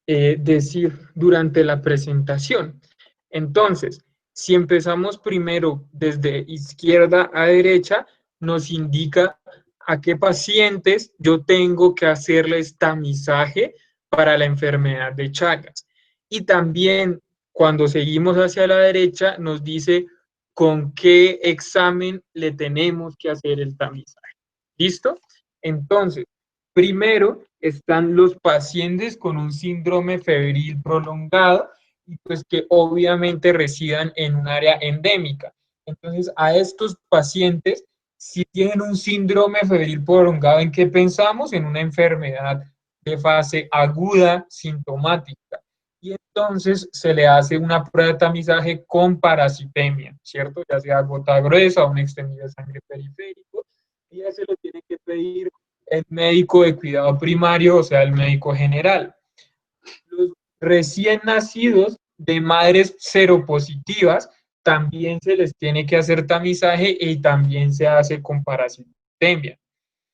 decir durante la presentación. Entonces, si empezamos primero desde izquierda a derecha, nos indica a qué pacientes yo tengo que hacerles tamizaje para la enfermedad de Chagas. Y también cuando seguimos hacia la derecha, nos dice con qué examen le tenemos que hacer el tamizaje. ¿Listo? Entonces, primero están los pacientes con un síndrome febril prolongado y pues que obviamente residan en un área endémica. Entonces, a estos pacientes, si tienen un síndrome febril prolongado, ¿en qué pensamos? En una enfermedad de fase aguda sintomática. Y entonces se le hace una prueba de tamizaje con parasitemia, ¿cierto? Ya sea gota gruesa o un extendido de sangre periférico, y ya se lo tiene que pedir el médico de cuidado primario, o sea, el médico general. Los recién nacidos de madres seropositivas también se les tiene que hacer tamizaje y también se hace con parasitemia.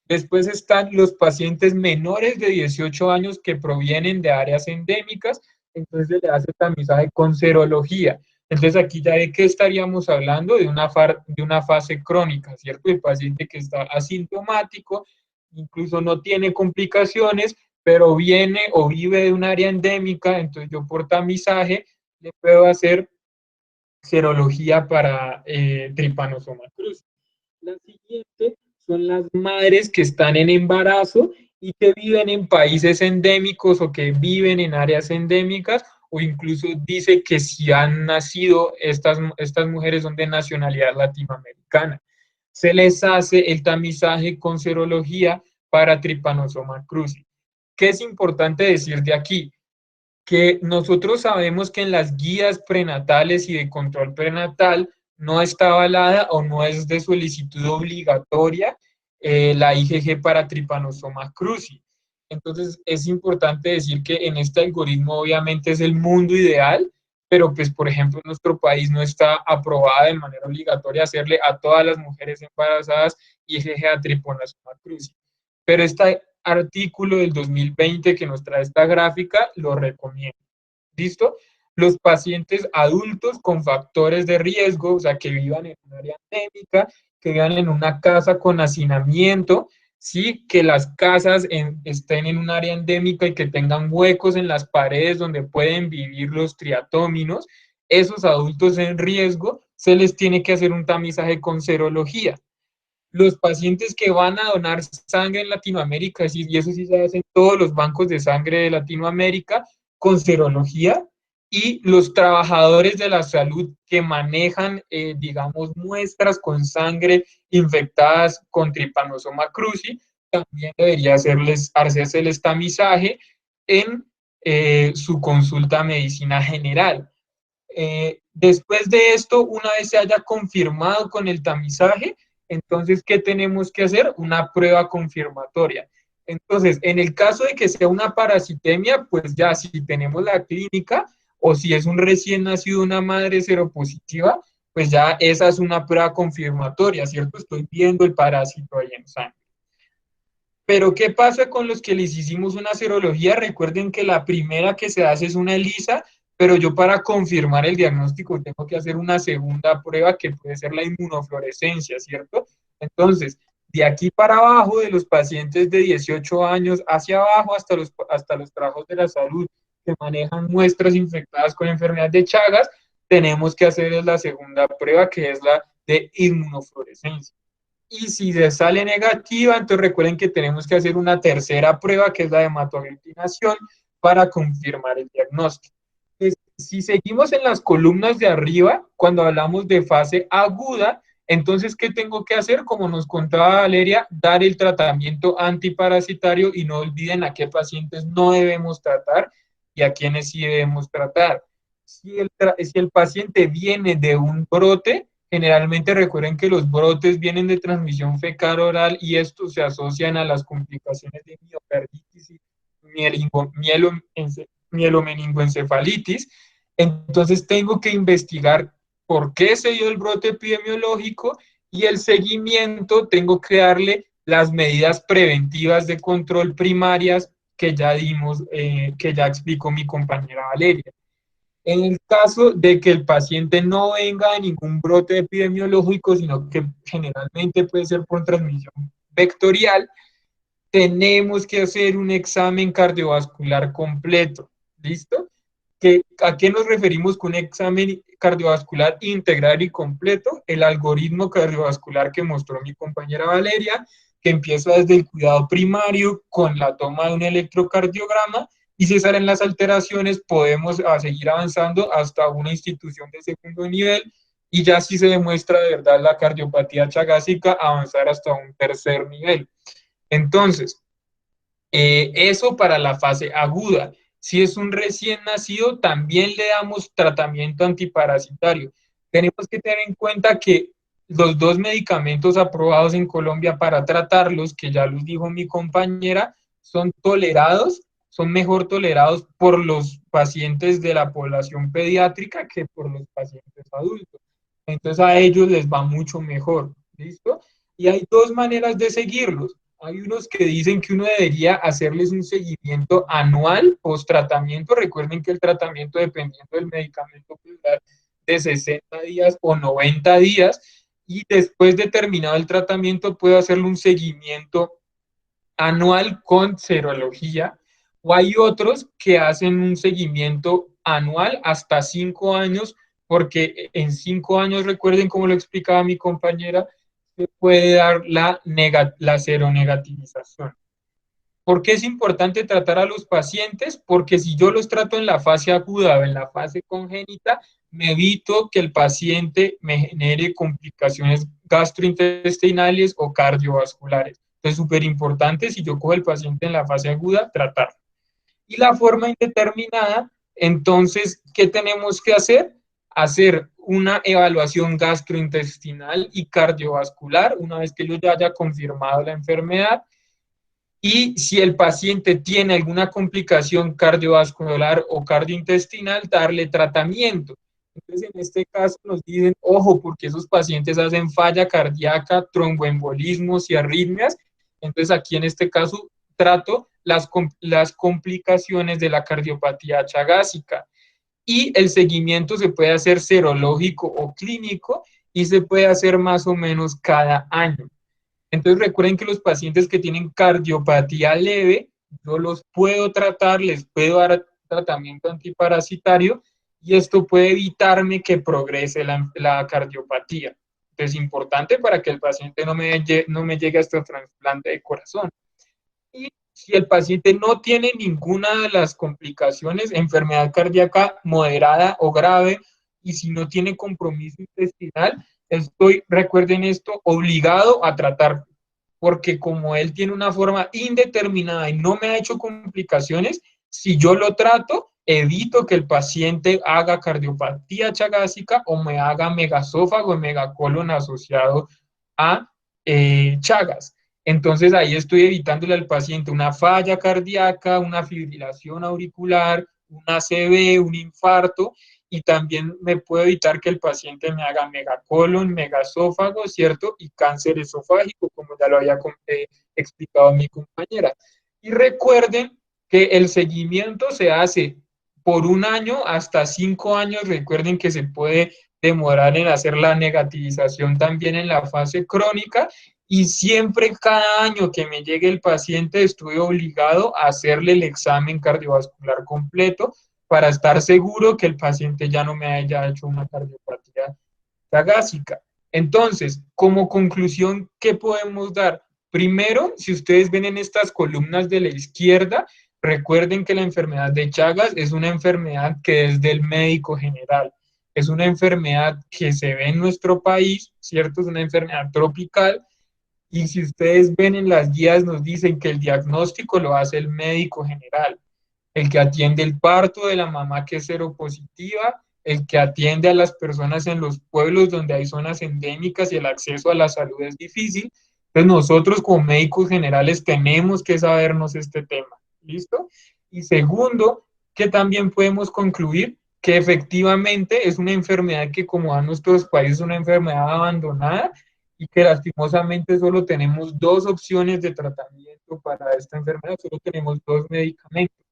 Después están los pacientes menores de 18 años que provienen de áreas endémicas, entonces se le hace tamizaje con serología. Entonces aquí ya de qué estaríamos hablando, de una fase crónica, ¿cierto? El paciente que está asintomático, incluso no tiene complicaciones, pero viene o vive de un área endémica, entonces yo por tamizaje le puedo hacer serología para Trypanosoma cruzi. La siguiente son las madres que están en embarazo y que viven en países endémicos o que viven en áreas endémicas, o incluso dice que si han nacido, estas mujeres son de nacionalidad latinoamericana. Se les hace el tamizaje con serología para Trypanosoma cruzi. ¿Qué es importante decir de aquí? Que nosotros sabemos que en las guías prenatales y de control prenatal no está avalada o no es de solicitud obligatoria la IgG para Trypanosoma cruzi. Entonces es importante decir que en este algoritmo obviamente es el mundo ideal, pero pues por ejemplo en nuestro país no está aprobada de manera obligatoria hacerle a todas las mujeres embarazadas IgG a Trypanosoma cruzi. Pero este artículo del 2020 que nos trae esta gráfica lo recomiendo. ¿Listo? Los pacientes adultos con factores de riesgo, o sea, que vivan en un área endémica, que vivan en una casa con hacinamiento, ¿sí? Que las casas estén en un área endémica y que tengan huecos en las paredes donde pueden vivir los triatóminos. Esos adultos en riesgo se les tiene que hacer un tamizaje con serología. Los pacientes que van a donar sangre en Latinoamérica, y eso sí se hace en todos los bancos de sangre de Latinoamérica, con serología, y los trabajadores de la salud que manejan, digamos, muestras con sangre infectadas con Trypanosoma cruzi, también debería hacerse el tamizaje en su consulta a medicina general. Después de esto, una vez se haya confirmado con el tamizaje, entonces, ¿qué tenemos que hacer? Una prueba confirmatoria. Entonces, en el caso de que sea una parasitemia, pues ya si tenemos la clínica o si es un recién nacido una madre seropositiva, pues ya esa es una prueba confirmatoria, ¿cierto? Estoy viendo el parásito ahí en sangre. Pero ¿qué pasa con los que les hicimos una serología? Recuerden que la primera que se hace es una ELISA, pero yo para confirmar el diagnóstico tengo que hacer una segunda prueba que puede ser la inmunofluorescencia, ¿cierto? Entonces, de aquí para abajo, de los pacientes de 18 años hacia abajo hasta los trabajos de la salud que manejan muestras infectadas con enfermedad de Chagas, tenemos que hacer la segunda prueba que es la de inmunofluorescencia. Y si se sale negativa, entonces recuerden que tenemos que hacer una tercera prueba, que es la de hematoaglutinación, para confirmar el diagnóstico. Entonces, si seguimos en las columnas de arriba, cuando hablamos de fase aguda, entonces, ¿qué tengo que hacer? Como nos contaba Valeria, dar el tratamiento antiparasitario y no olviden a qué pacientes no debemos tratar y a quienes sí debemos tratar. Si el paciente viene de un brote, generalmente recuerden que los brotes vienen de transmisión fecal oral y estos se asocian a las complicaciones de miocarditis y mielomeningoencefalitis. Entonces tengo que investigar por qué se dio el brote epidemiológico y el seguimiento tengo que darle las medidas preventivas de control primarias que ya dimos, que ya explicó mi compañera Valeria. En el caso de que el paciente no venga de ningún brote epidemiológico, sino que generalmente puede ser por transmisión vectorial, tenemos que hacer un examen cardiovascular completo. ¿Listo? ¿A qué nos referimos con un examen cardiovascular integral y completo? El algoritmo cardiovascular que mostró mi compañera Valeria, que empieza desde el cuidado primario con la toma de un electrocardiograma, y si salen las alteraciones podemos seguir avanzando hasta una institución de segundo nivel, y ya si se demuestra de verdad la cardiopatía chagásica, avanzar hasta un tercer nivel. Entonces, eso para la fase aguda. Si es un recién nacido, también le damos tratamiento antiparasitario. Tenemos que tener en cuenta que los dos medicamentos aprobados en Colombia para tratarlos, que ya los dijo mi compañera, son tolerados, son mejor tolerados por los pacientes de la población pediátrica que por los pacientes adultos. Entonces a ellos les va mucho mejor, ¿listo? Y hay dos maneras de seguirlos. Hay unos que dicen que uno debería hacerles un seguimiento anual post tratamiento. Recuerden que el tratamiento, dependiendo del medicamento, puede durar de 60 días o 90 días, y después de terminado el tratamiento puede hacerle un seguimiento anual con serología, o hay otros que hacen un seguimiento anual hasta 5 años, porque en 5 años, recuerden como lo explicaba mi compañera, se puede dar la seronegativización. ¿Por qué es importante tratar a los pacientes? Porque si yo los trato en la fase aguda o en la fase congénita, me evito que el paciente me genere complicaciones gastrointestinales o cardiovasculares. Entonces, súper importante, si yo cojo el paciente en la fase aguda, tratarlo. Y la forma indeterminada, entonces, ¿qué tenemos que hacer? Hacer una evaluación gastrointestinal y cardiovascular una vez que yo ya haya confirmado la enfermedad, y si el paciente tiene alguna complicación cardiovascular o cardiointestinal, darle tratamiento. Entonces, en este caso nos dicen, ojo, porque esos pacientes hacen falla cardíaca, tromboembolismos y arritmias. Entonces, aquí en este caso trato las complicaciones de la cardiopatía chagásica. Y el seguimiento se puede hacer serológico o clínico, y se puede hacer más o menos cada año. Entonces recuerden que los pacientes que tienen cardiopatía leve, yo los puedo tratar, les puedo dar tratamiento antiparasitario, y esto puede evitarme que progrese la cardiopatía. Entonces, es importante para que el paciente no me llegue hasta trasplante de corazón. Y si el paciente no tiene ninguna de las complicaciones, enfermedad cardíaca moderada o grave, y si no tiene compromiso intestinal, estoy, recuerden esto, obligado a tratar, porque como él tiene una forma indeterminada y no me ha hecho complicaciones, si yo lo trato, evito que el paciente haga cardiopatía chagásica o me haga megasófago y megacolon asociado a Chagas. Entonces ahí estoy evitándole al paciente una falla cardíaca, una fibrilación auricular, un ACV, un infarto, y también me puedo evitar que el paciente me haga megacolon, megasófago, ¿cierto? Y cáncer esofágico, como ya lo había explicado mi compañera. Y recuerden que el seguimiento se hace por un año hasta 5 años. Recuerden que se puede demorar en hacer la negativización también en la fase crónica, y siempre cada año que me llegue el paciente estoy obligado a hacerle el examen cardiovascular completo para estar seguro que el paciente ya no me haya hecho una cardiopatía chagásica. Entonces, como conclusión, ¿qué podemos dar? Primero, si ustedes ven en estas columnas de la izquierda, recuerden que la enfermedad de Chagas es una enfermedad que es del médico general. Es una enfermedad que se ve en nuestro país, ¿cierto? Es una enfermedad tropical. Y si ustedes ven en las guías, nos dicen que el diagnóstico lo hace el médico general, el que atiende el parto de la mamá que es seropositiva, el que atiende a las personas en los pueblos donde hay zonas endémicas y el acceso a la salud es difícil. Entonces nosotros como médicos generales tenemos que sabernos este tema. ¿Listo? Y segundo, que también podemos concluir que efectivamente es una enfermedad que, como a nuestros países, es una enfermedad abandonada, y que lastimosamente solo tenemos dos opciones de tratamiento para esta enfermedad, solo tenemos dos medicamentos.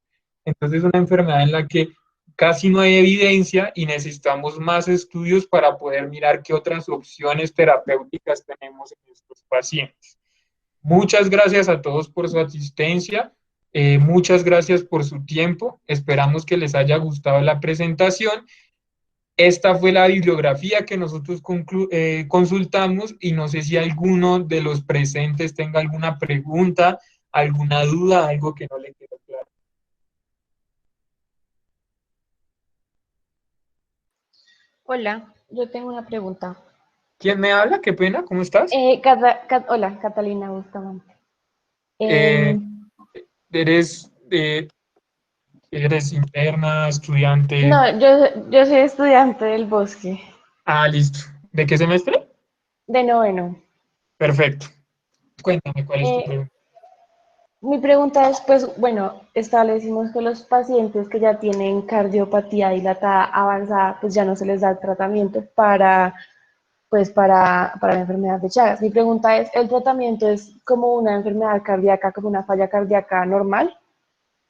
Entonces es una enfermedad en la que casi no hay evidencia y necesitamos más estudios para poder mirar qué otras opciones terapéuticas tenemos en estos pacientes. Muchas gracias a todos por su asistencia, muchas gracias por su tiempo, esperamos que les haya gustado la presentación. Esta fue la bibliografía que nosotros consultamos y no sé si alguno de los presentes tenga alguna pregunta, alguna duda, algo que no le quedó claro. Hola, yo tengo una pregunta. ¿Quién me habla? Qué pena, ¿cómo estás? Hola, Catalina Bustamante. Eh, Em, ¿Eres, eres interna, estudiante? no, yo soy estudiante del Bosque, Ah, listo. ¿De qué semestre? de noveno. Perfecto. Cuéntame cuál es tu Eh, pregunta. Mi pregunta es, pues, bueno, establecimos que los pacientes que ya tienen cardiopatía dilatada avanzada, pues ya no se les da el tratamiento para la enfermedad de Chagas. Mi pregunta es, ¿el tratamiento es como una enfermedad cardíaca, como una falla cardíaca normal?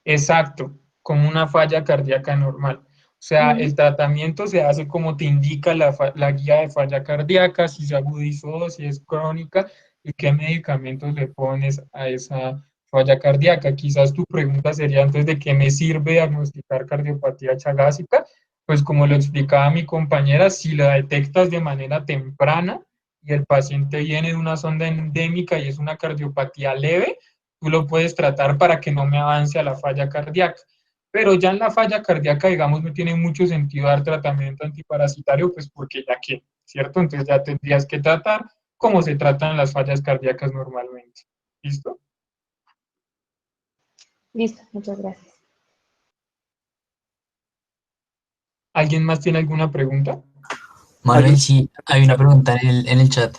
Exacto, como una falla cardíaca normal. O sea, Ujú. el tratamiento se hace como te indica la guía de falla cardíaca, si se agudizó, si es crónica y qué medicamentos le pones a esa falla cardíaca. Quizás tu pregunta sería antes de qué me sirve diagnosticar cardiopatía chagásica. Pues como lo explicaba mi compañera, si la detectas de manera temprana y el paciente viene de una sonda endémica y es una cardiopatía leve, tú lo puedes tratar para que no me avance a la falla cardíaca. Pero ya en la falla cardíaca, digamos, no tiene mucho sentido dar tratamiento antiparasitario, pues porque ya que, ¿cierto? Entonces ya tendrías que tratar como se tratan las fallas cardíacas normalmente. ¿Listo? Listo, muchas gracias. ¿Alguien más tiene alguna pregunta? Manuel, sí, hay una pregunta en el chat.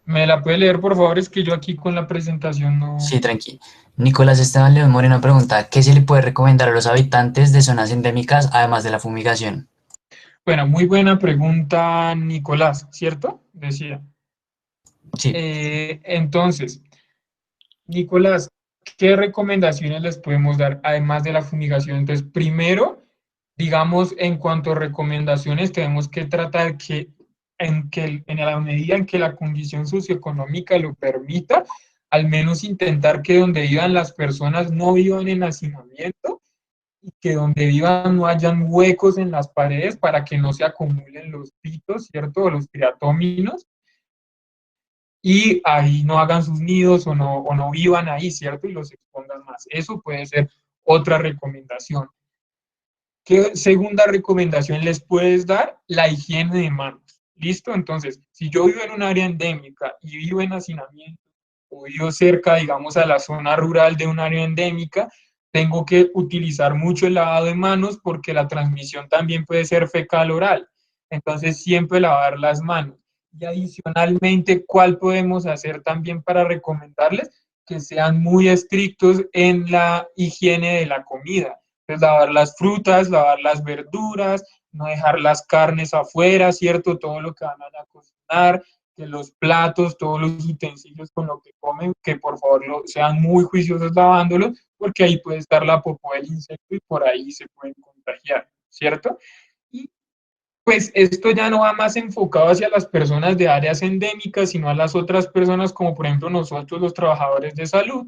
¿Me la puede leer, por favor? Es que yo aquí con la presentación no... Sí, tranqui. Nicolás Esteban León Moreno pregunta, ¿qué se le puede recomendar a los habitantes de zonas endémicas además de la fumigación? Bueno, muy buena pregunta, Nicolás, ¿cierto? Decía. Sí, Entonces, Nicolás, ¿qué recomendaciones les podemos dar además de la fumigación? Entonces, primero, digamos, en cuanto a recomendaciones, tenemos que tratar en la medida en que la condición socioeconómica lo permita, al menos intentar que donde vivan las personas no vivan en hacinamiento y que donde vivan no hayan huecos en las paredes para que no se acumulen los pitos, ¿cierto? O los triatóminos y ahí no hagan sus nidos o no vivan ahí, ¿cierto? Y los expongan más. Eso puede ser otra recomendación. ¿Qué segunda recomendación les puedes dar? La higiene de manos. ¿Listo? Entonces, si yo vivo en un área endémica y vivo en hacinamiento o vivo cerca, digamos, a la zona rural de un área endémica, tengo que utilizar mucho el lavado de manos porque la transmisión también puede ser fecal oral. Entonces, siempre lavar las manos. Y adicionalmente, ¿cuál podemos hacer también para recomendarles? Que sean muy estrictos en la higiene de la comida. Entonces, lavar las frutas, lavar las verduras, no dejar las carnes afuera, ¿cierto? Todo lo que van a cocinar, que los platos, todos los utensilios con lo que comen, que por favor sean muy juiciosos lavándolos, porque ahí puede estar la popó del insecto y por ahí se pueden contagiar, ¿cierto? Y pues esto ya no va más enfocado hacia las personas de áreas endémicas, sino a las otras personas, como por ejemplo nosotros, los trabajadores de salud.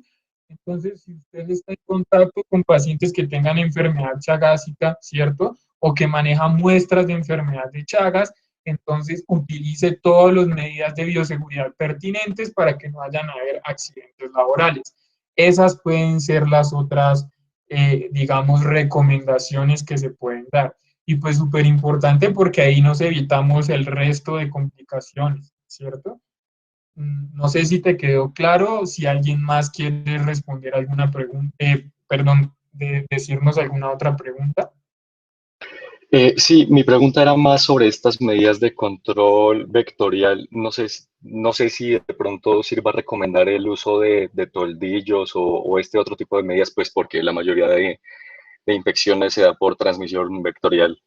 Entonces, si usted está en contacto con pacientes que tengan enfermedad chagásica, ¿cierto? O que manejan muestras de enfermedad de Chagas, entonces utilice todas las medidas de bioseguridad pertinentes para que no vayan a haber accidentes laborales. Esas pueden ser las otras, digamos, recomendaciones que se pueden dar. Y pues súper importante porque ahí nos evitamos el resto de complicaciones, ¿cierto? No sé si te quedó claro, si alguien más quiere responder alguna pregunta, perdón, decirnos alguna otra pregunta. Sí, mi pregunta era más sobre estas medidas de control vectorial. No sé si de pronto sirva recomendar el uso de toldillos o este otro tipo de medidas, pues porque la mayoría de infecciones se da por transmisión vectorial.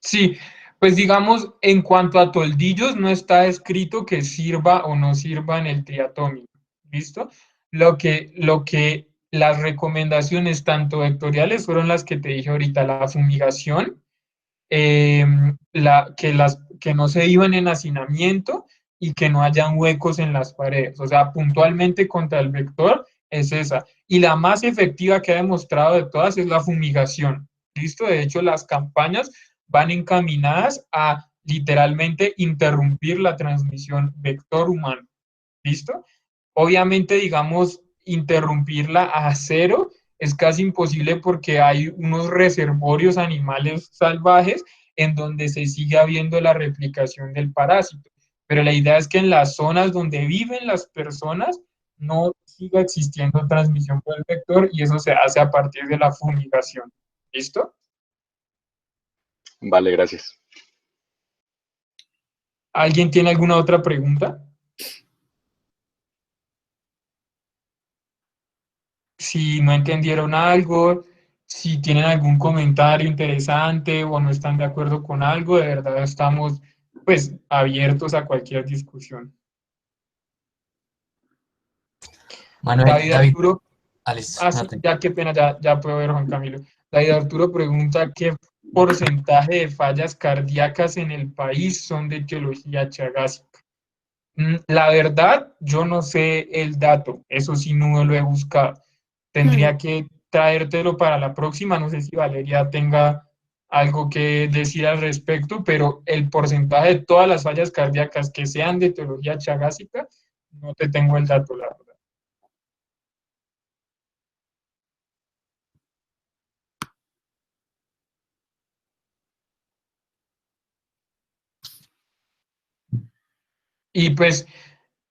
Sí, pues digamos, en cuanto a toldillos, no está escrito que sirva o no sirva en el triatómico, ¿listo? Lo que las recomendaciones tanto vectoriales fueron las que te dije ahorita, la fumigación, eh, que no se iban en hacinamiento y que no hayan huecos en las paredes. O sea, puntualmente contra el vector es esa. Y la más efectiva que ha demostrado de todas es la fumigación. ¿Listo? De hecho, las campañas van encaminadas a literalmente interrumpir la transmisión vector humano. ¿Listo? Obviamente, digamos, interrumpirla a cero es casi imposible porque hay unos reservorios animales salvajes en donde se sigue habiendo la replicación del parásito. Pero la idea es que en las zonas donde viven las personas no siga existiendo transmisión por el vector y eso se hace a partir de la fumigación. ¿Listo? Vale, gracias. ¿Alguien tiene alguna otra pregunta? Si no entendieron algo, si tienen algún comentario interesante o no están de acuerdo con algo, de verdad estamos pues abiertos a cualquier discusión. Manuel, David David, Arturo, Alice, sí, ya qué pena, ya puedo ver Juan Camilo. David Arturo pregunta qué porcentaje de fallas cardíacas en el país son de etiología chagásica. La verdad, yo no sé el dato, eso sí no lo he buscado. Tendría que traértelo para la próxima, no sé si Valeria tenga algo que decir al respecto, pero el porcentaje de todas las fallas cardíacas que sean de etiología chagásica, no te tengo el dato, la verdad. Y pues,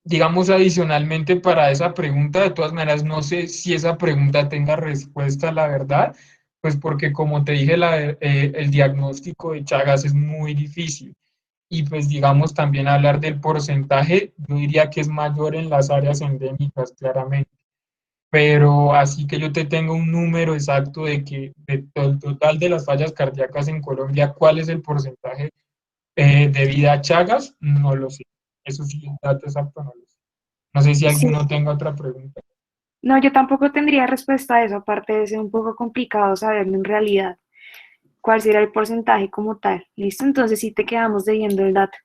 digamos adicionalmente para esa pregunta, de todas maneras, no sé si esa pregunta tenga respuesta, la verdad, pues porque como te dije, el diagnóstico de Chagas es muy difícil. Y pues digamos también hablar del porcentaje, yo diría que es mayor en las áreas endémicas, claramente. Pero así que yo te tengo un número exacto de que del total de las fallas cardíacas en Colombia, ¿cuál es el porcentaje debido a Chagas? No lo sé. Eso sí, el dato exacto no lo sé. No sé si Sí, alguno tenga otra pregunta. no, yo tampoco tendría respuesta a eso, aparte de ser un poco complicado saberlo en realidad cuál será el porcentaje como tal. ¿Listo? Entonces sí te quedamos debiendo el dato.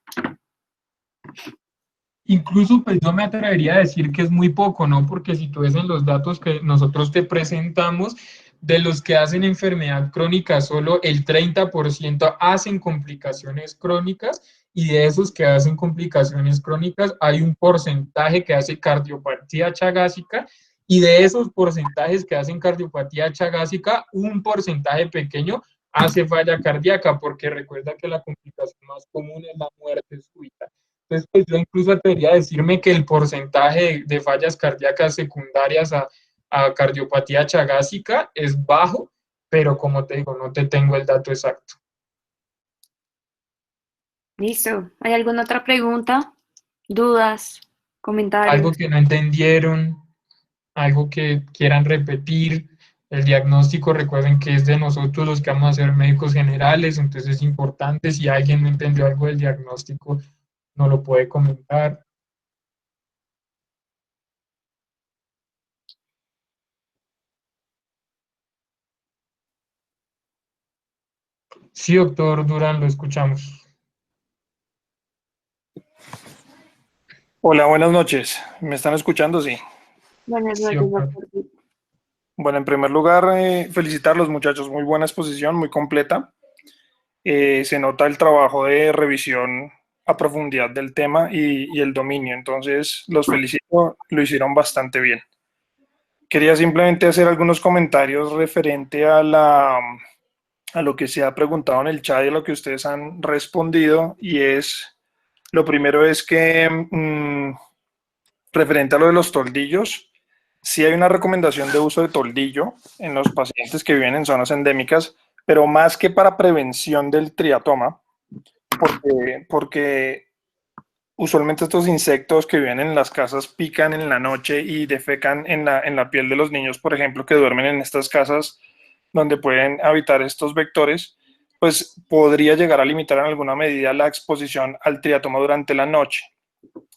Incluso, pues yo me atrevería a decir que es muy poco, ¿no? Porque si tú ves en los datos que nosotros te presentamos, de los que hacen enfermedad crónica, solo el 30% hacen complicaciones crónicas y de esos que hacen complicaciones crónicas hay un porcentaje que hace cardiopatía chagásica y de esos porcentajes que hacen cardiopatía chagásica, un porcentaje pequeño hace falla cardíaca, porque recuerda que la complicación más común es la muerte súbita. Entonces, pues yo incluso atrevería a decirme que el porcentaje de fallas cardíacas secundarias a cardiopatía chagásica es bajo, pero como te digo, no te tengo el dato exacto. ¿Listo? ¿Hay alguna otra pregunta? ¿Dudas? Algo ¿Comentarios? que no entendieron, algo que quieran repetir. El diagnóstico, recuerden que es de nosotros los que vamos a ser médicos generales, entonces es importante, si alguien no entendió algo del diagnóstico, no lo puede comentar. Sí, doctor Durán, lo escuchamos. Hola, buenas noches. ¿Me están escuchando? Sí. Buenas Sí, noches, doctor. doctor. Bueno, en primer lugar, felicitarlos, muchachos. Muy buena exposición, muy completa. Se nota el trabajo de revisión a profundidad del tema y el dominio. Entonces, los felicito, lo hicieron bastante bien. Quería simplemente hacer algunos comentarios referente a lo que se ha preguntado en el chat y a lo que ustedes han respondido. Y lo primero es que, referente a lo de los toldillos, sí hay una recomendación de uso de toldillo en los pacientes que viven en zonas endémicas, pero más que para prevención del triatoma, porque usualmente estos insectos que viven en las casas pican en la noche y defecan en la piel de los niños, por ejemplo, que duermen en estas casas donde pueden habitar estos vectores, pues podría llegar a limitar en alguna medida la exposición al triatoma durante la noche.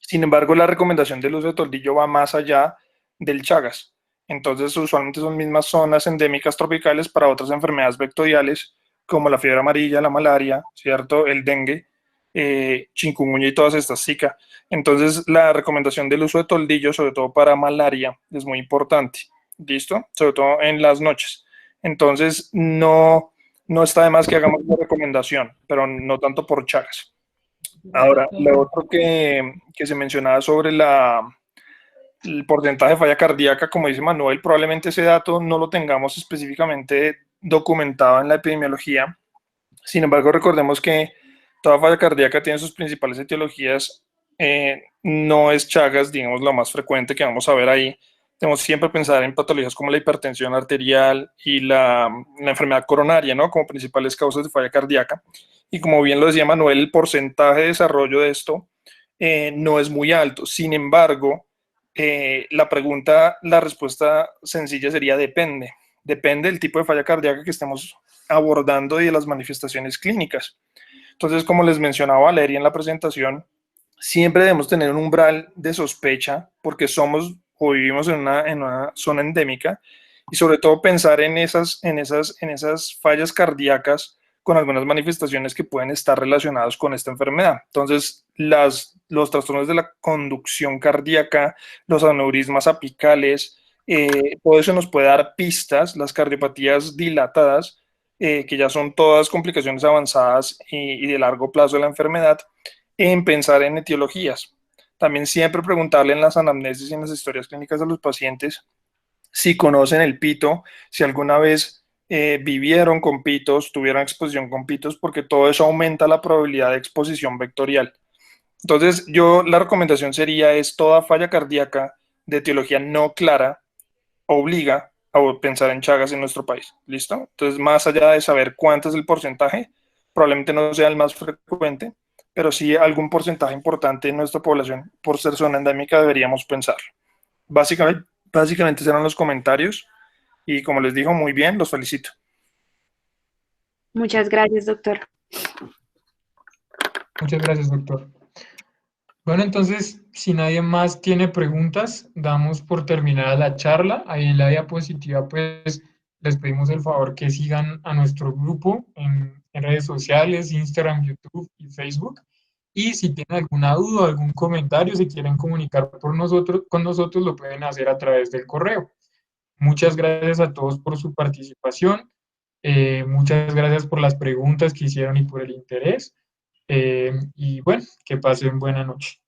Sin embargo, la recomendación del uso de toldillo va más allá del Chagas. Entonces, usualmente son mismas zonas endémicas tropicales para otras enfermedades vectoriales, como la fiebre amarilla, la malaria, ¿cierto? El dengue, chikungunya y todas estas Zika. Entonces, la recomendación del uso de toldillo, sobre todo para malaria, es muy importante. ¿Listo? Sobre todo en las noches. Entonces, no está de más que hagamos una recomendación, pero no tanto por Chagas. Ahora, lo otro que se mencionaba sobre el porcentaje de falla cardíaca, como dice Manuel, probablemente ese dato no lo tengamos específicamente documentado en la epidemiología. Sin embargo, recordemos que toda falla cardíaca tiene sus principales etiologías. No es Chagas, digamos, lo más frecuente que vamos a ver ahí. Tenemos siempre pensar en patologías como la hipertensión arterial y la enfermedad coronaria, ¿no? Como principales causas de falla cardíaca. Y como bien lo decía Manuel, el porcentaje de desarrollo de esto no es muy alto. Sin embargo, la respuesta sencilla sería depende. Depende del tipo de falla cardíaca que estemos abordando y de las manifestaciones clínicas. Entonces, como les mencionaba Valeria en la presentación, siempre debemos tener un umbral de sospecha porque somos o vivimos en una zona endémica y sobre todo pensar en esas fallas cardíacas con algunas manifestaciones que pueden estar relacionadas con esta enfermedad. Entonces, los trastornos de la conducción cardíaca, los aneurismas apicales, todo eso nos puede dar pistas, las cardiopatías dilatadas, que ya son todas complicaciones avanzadas y de largo plazo de la enfermedad, en pensar en etiologías. También siempre preguntarle en las anamnesis y en las historias clínicas a los pacientes si conocen el pito, si alguna vez vivieron con pitos, tuvieron exposición con pitos, porque todo eso aumenta la probabilidad de exposición vectorial. Entonces, la recomendación sería es toda falla cardíaca de etiología no clara obliga a pensar en Chagas en nuestro país. ¿Listo? Entonces, más allá de saber cuánto es el porcentaje, probablemente no sea el más frecuente, pero sí algún porcentaje importante en nuestra población, por ser zona endémica, deberíamos pensarlo. Básicamente serán los comentarios y como les digo, muy bien, los felicito. Muchas gracias, doctor. Muchas gracias, doctor. Bueno, entonces, si nadie más tiene preguntas, damos por terminada la charla. Ahí en la diapositiva, pues, les pedimos el favor que sigan a nuestro grupo en redes sociales, Instagram, YouTube y Facebook. Y si tienen alguna duda o algún comentario, si quieren comunicar con nosotros, lo pueden hacer a través del correo. Muchas gracias a todos por su participación. Muchas gracias por las preguntas que hicieron y por el interés. Y bueno, que pasen buena noche.